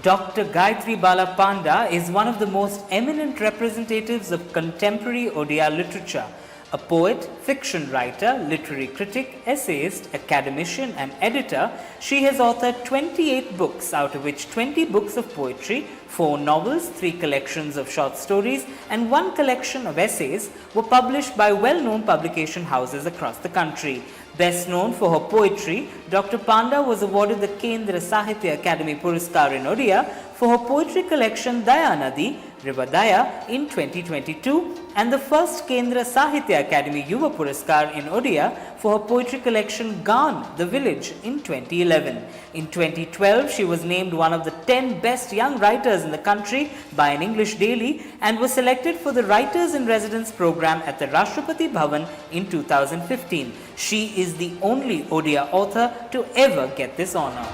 S6: Dr. Gayatri Bala Panda is one of the most eminent representatives of contemporary Odia literature. A poet, fiction writer, literary critic, essayist, academician and editor, she has authored 28 books, out of which 20 books of poetry, 4 novels, 3 collections of short stories and 1 collection of essays were published by well-known publication houses across the country. Best known for her poetry, Dr. Panda was awarded the Kendra Sahitya Academy Puraskar in Odia for her poetry collection Dayanadi, River Daya in 2022 and the first Kendra Sahitya Academy Yuva Puraskar in Odia for her poetry collection Gaan, The Village in 2011. In 2012, she was named one of the 10 best young writers in the country by an English daily and was selected for the Writers in Residence program at the Rashtrapati Bhavan in 2015. She is the only Odia author to ever get this honor.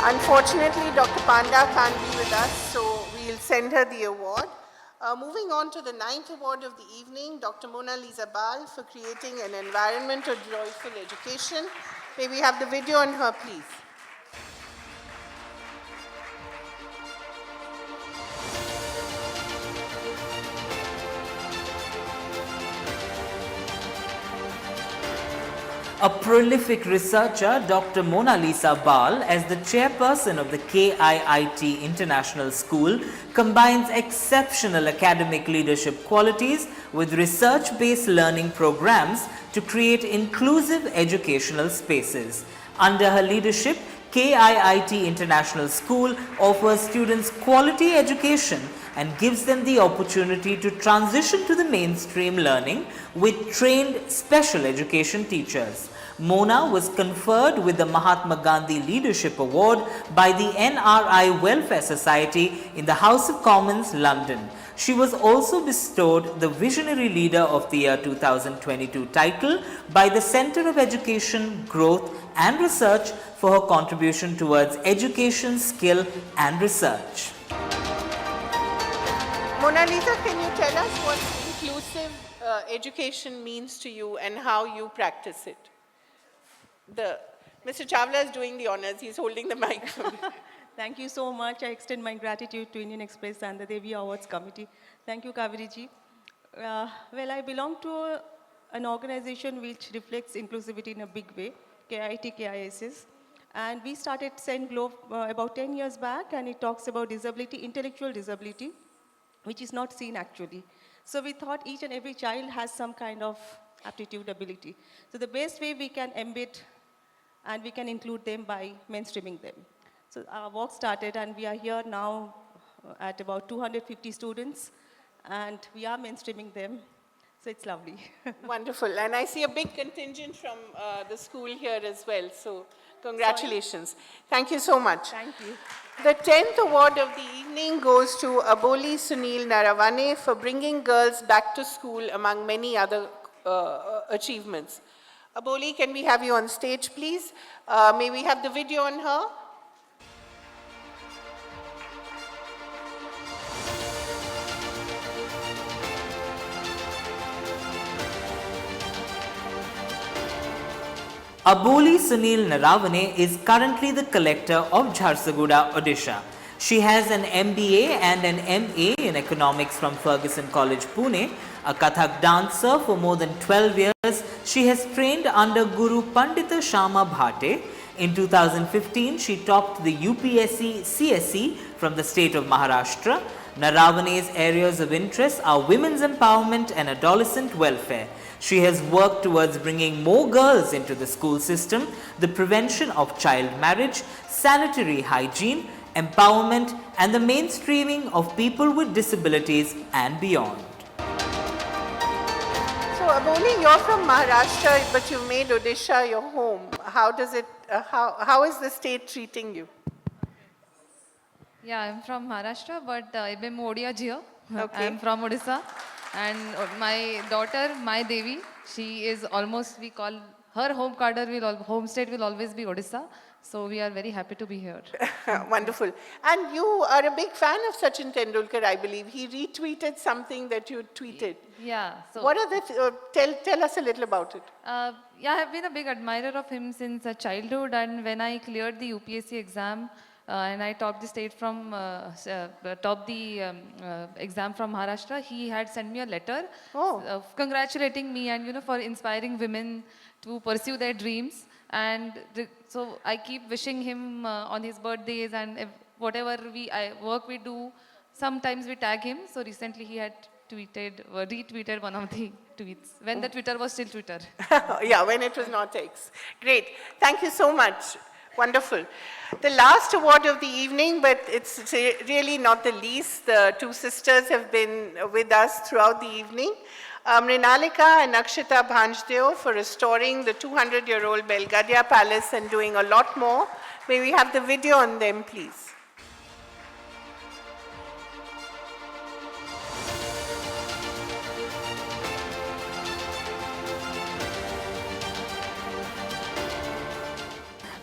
S1: Unfortunately, Dr. Panda can't be with us, so we'll send her the award. Moving on to the 9th award of the evening, Dr. Mona Lisa Bal for creating an environment of joyful education. May we have the video on her, please?
S6: A prolific researcher, Dr. Mona Lisa Bal, as the chairperson of the KIIT International School, combines exceptional academic leadership qualities with research-based learning programs to create inclusive educational spaces. Under her leadership, KIIT International School offers students quality education and gives them the opportunity to transition to the mainstream learning with trained special education teachers. Mona was conferred with the Mahatma Gandhi Leadership Award by the NRI Welfare Society in the House of Commons, London. She was also bestowed the Visionary Leader of the Year 2022 title by the Centre of Education, Growth and Research for her contribution towards education, skill and research.
S1: Mona Lisa, can you tell us what inclusive education means to you and how you practice it? Mr. Chawla is doing the honors. He's holding the mic for me.
S12: Thank you so much. I extend my gratitude to Indian Express and the Deviawards committee. Thank you, Kaveri ji. Well, I belong to an organization which reflects inclusivity in a big way, KIT KISS. And we started St. Globe about 10 years back, and it talks about disability, intellectual disability, which is not seen actually. So we thought each and every child has some kind of aptitude, ability. So the best way we can embed and we can include them by mainstreaming them. So our work started, and we are here now at about 250 students, and we are mainstreaming them. So it's lovely.
S1: Wonderful. And I see a big contingent from the school here as well. So congratulations.
S12: Sorry.
S1: Thank you so much.
S12: Thank you.
S1: The 10th award of the evening goes to Aboli Sunil Naravane for bringing girls back to school among many other achievements. Aboli, can we have you on stage, please? May we have the video on her?
S6: Aboli Sunil Naravane is currently the collector of Jharsuguda, Odisha. She has an MBA and an MA in economics from Ferguson College, Pune. A Kathak dancer for more than 12 years, she has trained under Guru Pandita Shama Bhate. In 2015, she topped the UPSC CSE from the state of Maharashtra. Naravane's areas of interest are women's empowerment and adolescent welfare. She has worked towards bringing more girls into the school system, the prevention of child marriage, sanitary hygiene, empowerment, and the mainstreaming of people with disabilities and beyond.
S1: So Aboli, you're from Maharashtra, but you made Odisha your home. How does it? How is the state treating you?
S13: Yeah, I'm from Maharashtra, but I'm Odia Jia.
S1: Okay.
S13: I'm from Odisha. And my daughter, my Devi, she is almost, we call her home state will always be Odisha. So we are very happy to be here.
S1: Wonderful. And you are a big fan of Sachin Tendulkar, I believe. He retweeted something that you tweeted.
S13: Yeah. So
S1: What are the, tell us a little about it.
S13: yeah, I have been a big admirer of him since childhood, and when I cleared the UPSC exam, and I topped the state from, exam from Maharashtra, he had sent me a letter congratulating me and, for inspiring women to pursue their dreams. And so I keep wishing him on his birthdays, and whatever work we do, sometimes we tag him. So recently he had retweeted one of the tweets, when the Twitter was still Twitter.
S1: Yeah, when it was not X. Great. Thank you so much. Wonderful. The last award of the evening, but it's really not the least. The two sisters have been with us throughout the evening. Mrinalika and Akshita Bhanjdeo for restoring the 200-year-old Belgadiya Palace and doing a lot more. May we have the video on them, please?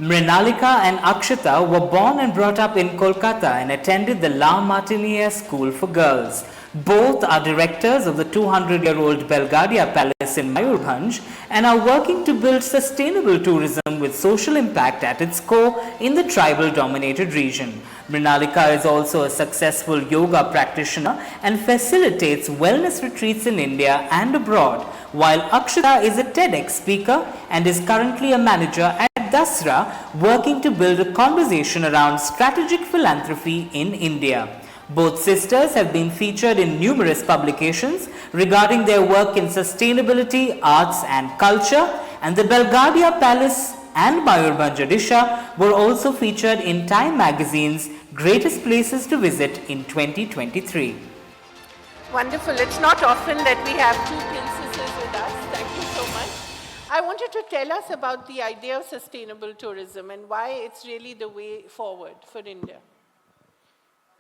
S6: Mrinalika and Akshita were born and brought up in Kolkata and attended the La Martiniere School for Girls. Both are directors of the 200-year-old Belgadia Palace in Mayurbhanj and are working to build sustainable tourism with social impact at its core in the tribal-dominated region. Mrinalika is also a successful yoga practitioner and facilitates wellness retreats in India and abroad, while Akshita is a TEDx speaker and is currently a manager at Dasra, working to build a conversation around strategic philanthropy in India. Both sisters have been featured in numerous publications regarding their work in sustainability, arts and culture, and the Belgadia Palace and Deviodisha were also featured in Time magazine's Greatest Places to Visit in 2023.
S1: Wonderful. It's not often that we have two princesses with us. Thank you so much. I wanted to tell us about the idea of sustainable tourism and why it's really the way forward for India.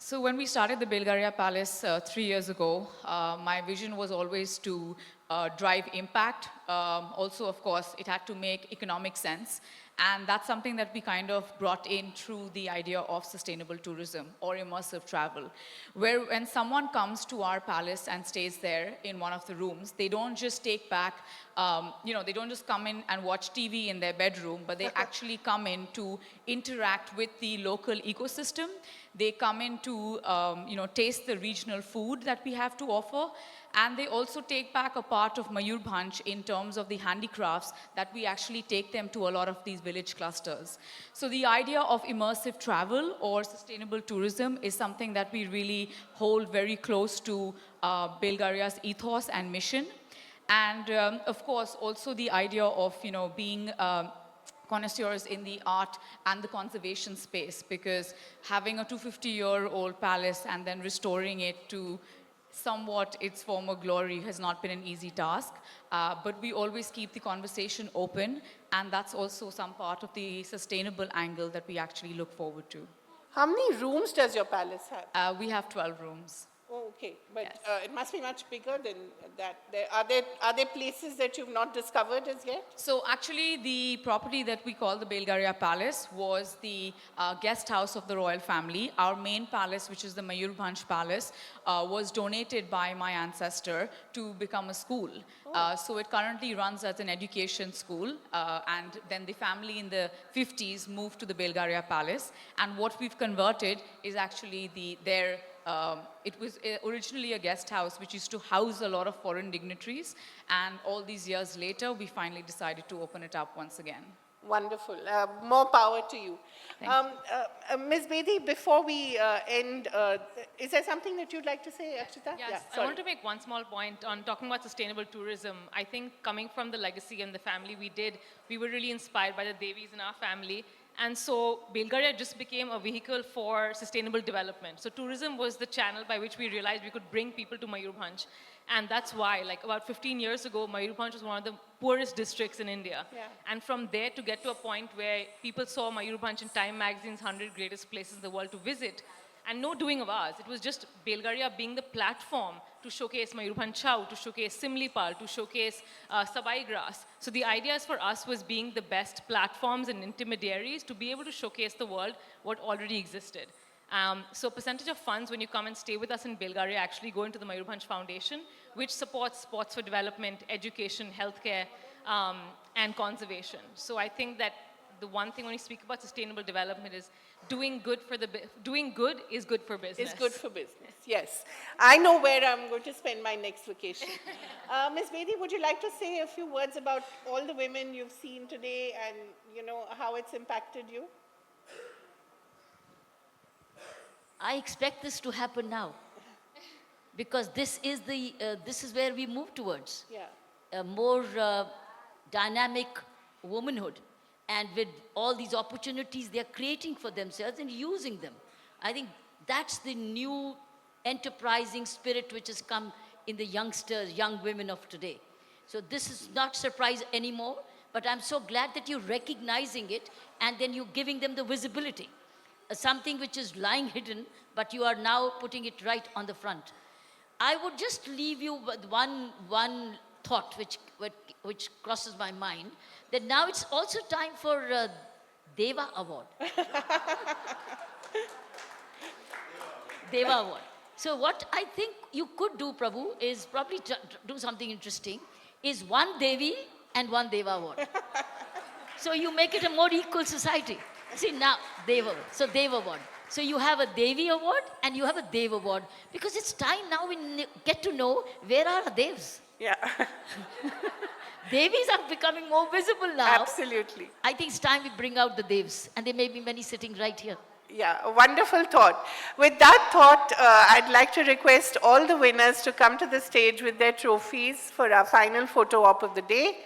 S3: So when we started the Belgaria Palace 3 years ago, my vision was always to drive impact. Also, of course, it had to make economic sense. And that's something that we kind of brought in through the idea of sustainable tourism or immersive travel, where when someone comes to our palace and stays there in one of the rooms, they don't just take back, they don't just come in and watch TV in their bedroom, but they actually come in to interact with the local ecosystem. They come in to, taste the regional food that we have to offer. And they also take back a part of Mayurbhanj in terms of the handicrafts that we actually take them to a lot of these village clusters. So the idea of immersive travel or sustainable tourism is something that we really hold very close to Belgaria's ethos and mission. And of course, also the idea of, being connoisseurs in the art and the conservation space, because having a 250-year-old palace and then restoring it to somewhat its former glory has not been an easy task, but we always keep the conversation open, and that's also some part of the sustainable angle that we actually look forward to.
S1: How many rooms does your palace have?
S3: We have 12 rooms.
S1: Oh, okay. But
S3: Yes.
S1: It must be much bigger than that. Are there places that you've not discovered as yet?
S3: So actually the property that we call the Belgaria Palace was the guest house of the royal family. Our main palace, which is the Mayurbhanj Palace, was donated by my ancestor to become a school. So it currently runs as an education school, and then the family in the 50s moved to the Belgaria Palace, and what we've converted is actually it was originally a guest house which used to house a lot of foreign dignitaries, and all these years later we finally decided to open it up once again.
S1: Wonderful. More power to you. Ms. Bedi, before we end, is there something that you'd like to say, Akshita?
S3: Yes,
S1: Yeah,
S3: I
S1: sorry.
S3: want to make one small point on talking about sustainable tourism. I think coming from the legacy and the family we were really inspired by the Devis in our family. And so Belgaria just became a vehicle for sustainable development. So tourism was the channel by which we realized we could bring people to Mayurbhanj. And that's why, like about 15 years ago, Mayurbhanj was one of the poorest districts in India.
S1: Yeah.
S3: And from there to get to a point where people saw Mayurbhanj in Time magazine's 100 greatest places in the world to visit, and no doing of ours. It was just Belgaria being the platform to showcase Mayurbhanj Chow, to showcase Simlipal, to showcase Sabai Grass. So the ideas for us was being the best platforms and intermediaries to be able to showcase the world what already existed. So percentage of funds when you come and stay with us in Belgaria actually go into the Mayurbhanj Foundation, which supports sports for development, education, healthcare, and conservation. So I think that the one thing when we speak about sustainable development is doing good is good for business.
S1: It's good for business, yes. I know where I'm going to spend my next vacation. Ms. Bedi, would you like to say a few words about all the women you've seen today and, how it's impacted you?
S5: I expect this to happen now, because this is where we move towards.
S1: Yeah.
S5: A more dynamic womanhood, and with all these opportunities they're creating for themselves and using them. I think that's the new enterprising spirit which has come in the young women of today. So this is not surprise anymore, but I'm so glad that you're recognizing it and then you're giving them the visibility. Something which is lying hidden, but you are now putting it right on the front. I would just leave you with one thought which crosses my mind, that now it's also time for Deva Award. Deva Award. So what I think you could do, Prabhu, is probably do something interesting, is one Devi and one Deva Award. So you make it a more equal society. See now, Deva, so Deva Award. So you have a Devi Award and you have a Dev Award, because it's time now we get to know where are our Devs.
S1: Yeah.
S5: Devis are becoming more visible now.
S1: Absolutely.
S5: I think it's time we bring out the Devs, and there may be many sitting right here.
S1: Yeah, a wonderful thought. With that thought, I'd like to request all the winners to come to the stage with their trophies for our final photo op of the day.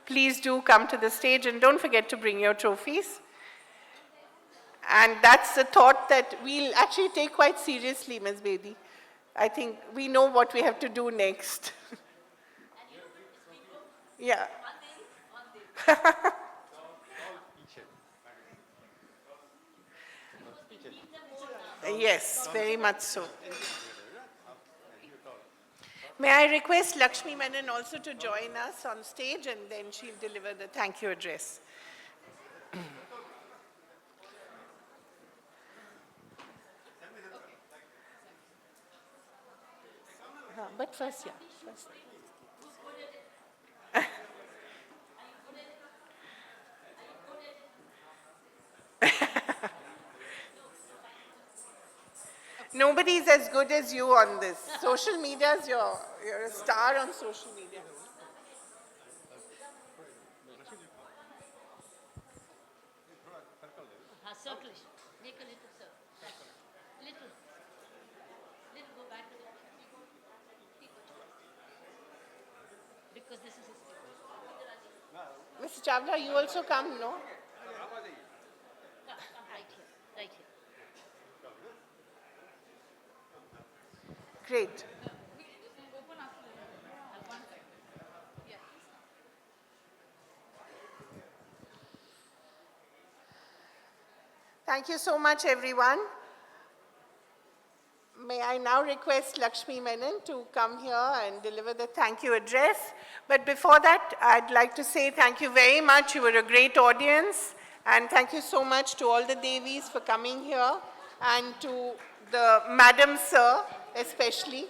S1: Please do come to the stage and don't forget to bring your trophies. And that's a thought that we'll actually take quite seriously, Ms. Bedi. I think we know what we have to do next. Yeah. Yes, very much so. May I request Lakshmi Menon also to join us on stage, and then she'll deliver the thank you address. But first, yeah. First. Nobody's as good as you on this. Social media's you're a star on social media.
S5: Circulation. Make a little circle. Little. Little go back to the because this is
S1: Mr. Chavla, you also come, no?
S5: Come right here. Right here.
S1: Great. Thank you so much, everyone. May I now request Lakshmi Menon to come here and deliver the thank you address. But before that, I'd like to say thank you very much. You were a great audience. And thank you so much to all the Devis for coming here, and to the Madam Sir especially.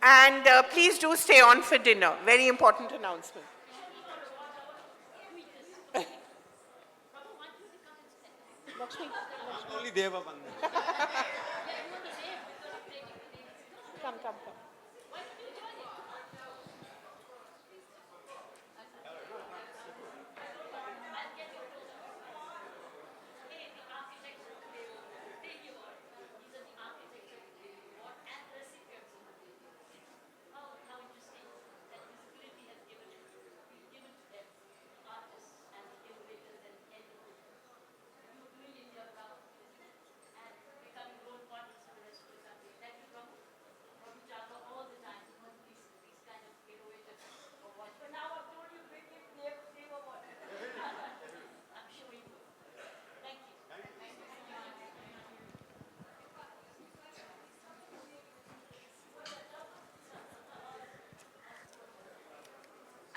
S1: And please do stay on for dinner. Very important announcement. Lakshmi.
S14: Only Deva
S1: Come.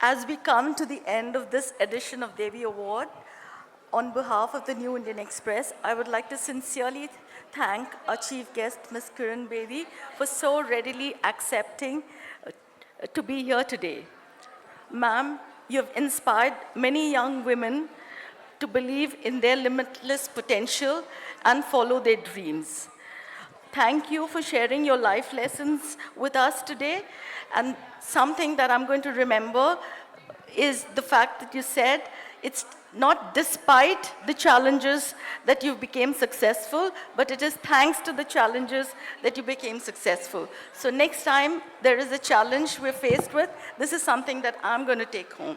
S15: As we come to the end of this edition of Devi Award, on behalf of the New Indian Express, I would like to sincerely thank our chief guest, Ms. Kiran Bedi, for so readily accepting to be here today. Ma'am, you have inspired many young women to believe in their limitless potential and follow their dreams. Thank you for sharing your life lessons with us today. And something that I'm going to remember is the fact that you said it's not despite the challenges that you became successful, but it is thanks to the challenges that you became successful. So next time there is a challenge we're faced with, this is something that I'm going to take home.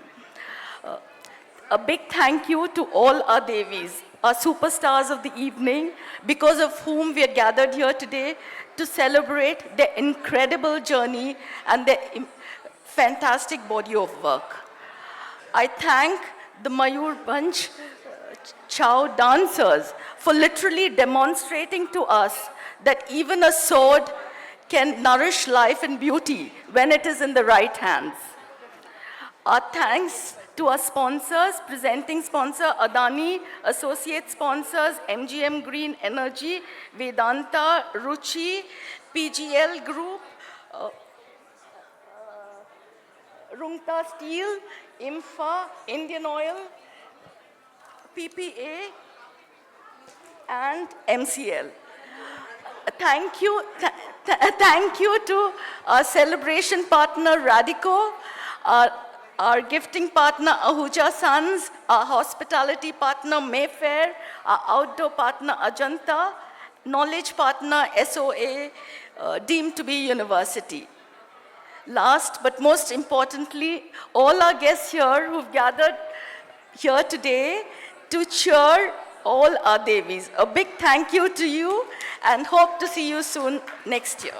S15: A big thank you to all our Devis, our superstars of the evening, because of whom we are gathered here today to celebrate their incredible journey and their fantastic body of work. I thank the Mayur Bunch Chow dancers for literally demonstrating to us that even a sword can nourish life and beauty when it is in the right hands. Our thanks To our sponsors, presenting sponsor Adani, associate sponsors MGM Green Energy, Vedanta, Ruchi, PGL Group, Rungta Steel, IMFA, Indian Oil, PPA, and MCL. Thank you to our celebration partner Radico, our gifting partner Ahuja Sons, our hospitality partner Mayfair, our outdoor partner Ajanta, knowledge partner SOA, deemed to be university. Last but most importantly, all our guests here who've gathered here today to cheer all our Devis. A big thank you to you and hope to see you soon next year.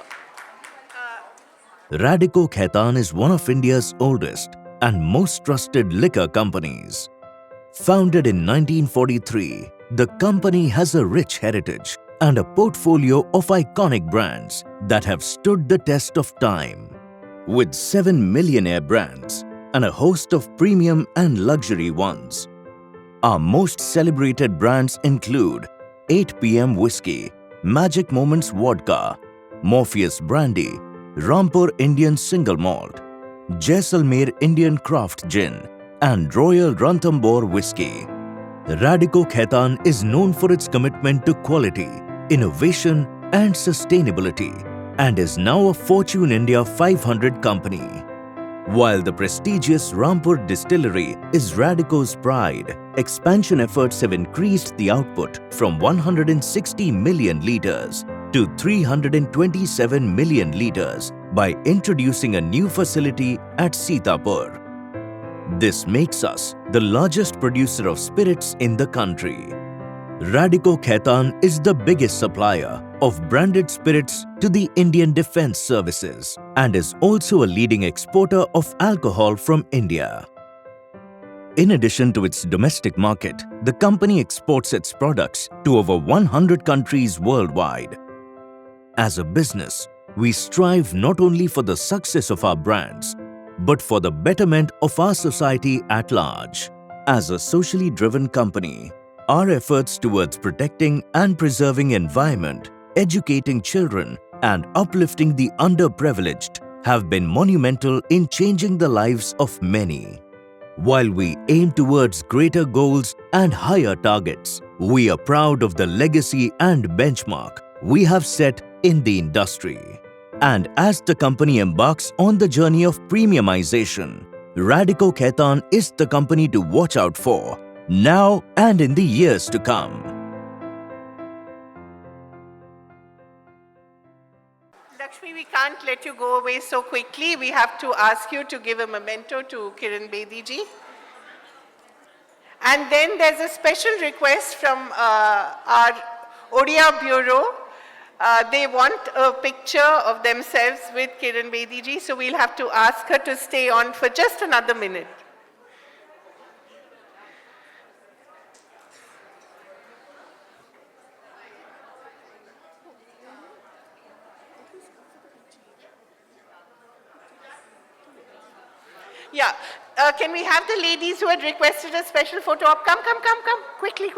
S4: Radico Khaitan is one of India's oldest and most trusted liquor companies. Founded in 1943, the company has a rich heritage and a portfolio of iconic brands that have stood the test of time. With 7 millionaire brands and a host of premium and luxury ones. Our most celebrated brands include 8 PM Whiskey, Magic Moments Vodka, Morpheus Brandy, Rampur Indian Single Malt, Jaisalmer Indian Craft Gin, and Royal Ranthambore Whiskey. Radico Khaitan is known for its commitment to quality, innovation, and sustainability, and is now a Fortune India 500 company. While the prestigious Rampur distillery is Radico's pride, expansion efforts have increased the output from 160 million litres to 327 million litres by introducing a new facility at Sitapur. This makes us the largest producer of spirits in the country. Radico Khaitan is the biggest supplier of branded spirits to the Indian Defence Services and is also a leading exporter of alcohol from India. In addition to its domestic market, the company exports its products to over 100 countries worldwide. As a business, we strive not only for the success of our brands, but for the betterment of our society at large. As a socially driven company, our efforts towards protecting and preserving environment, educating children, and uplifting the underprivileged have been monumental in changing the lives of many. While we aim towards greater goals and higher targets, we are proud of the legacy and benchmark we have set in the industry. And as the company embarks on the journey of premiumization, Radico Khaitan is the company to watch out for, now and in the years to come.
S1: Lakshmi, we can't let you go away so quickly. We have to ask you to give a memento to Kiran Bedi ji. And then there's a special request from our Odia Bureau. They want a picture of themselves with Kiran Bedi ji, so we'll have to ask her to stay on for just another minute. Yeah, can we have the ladies who had requested a special photo op? Come, quickly.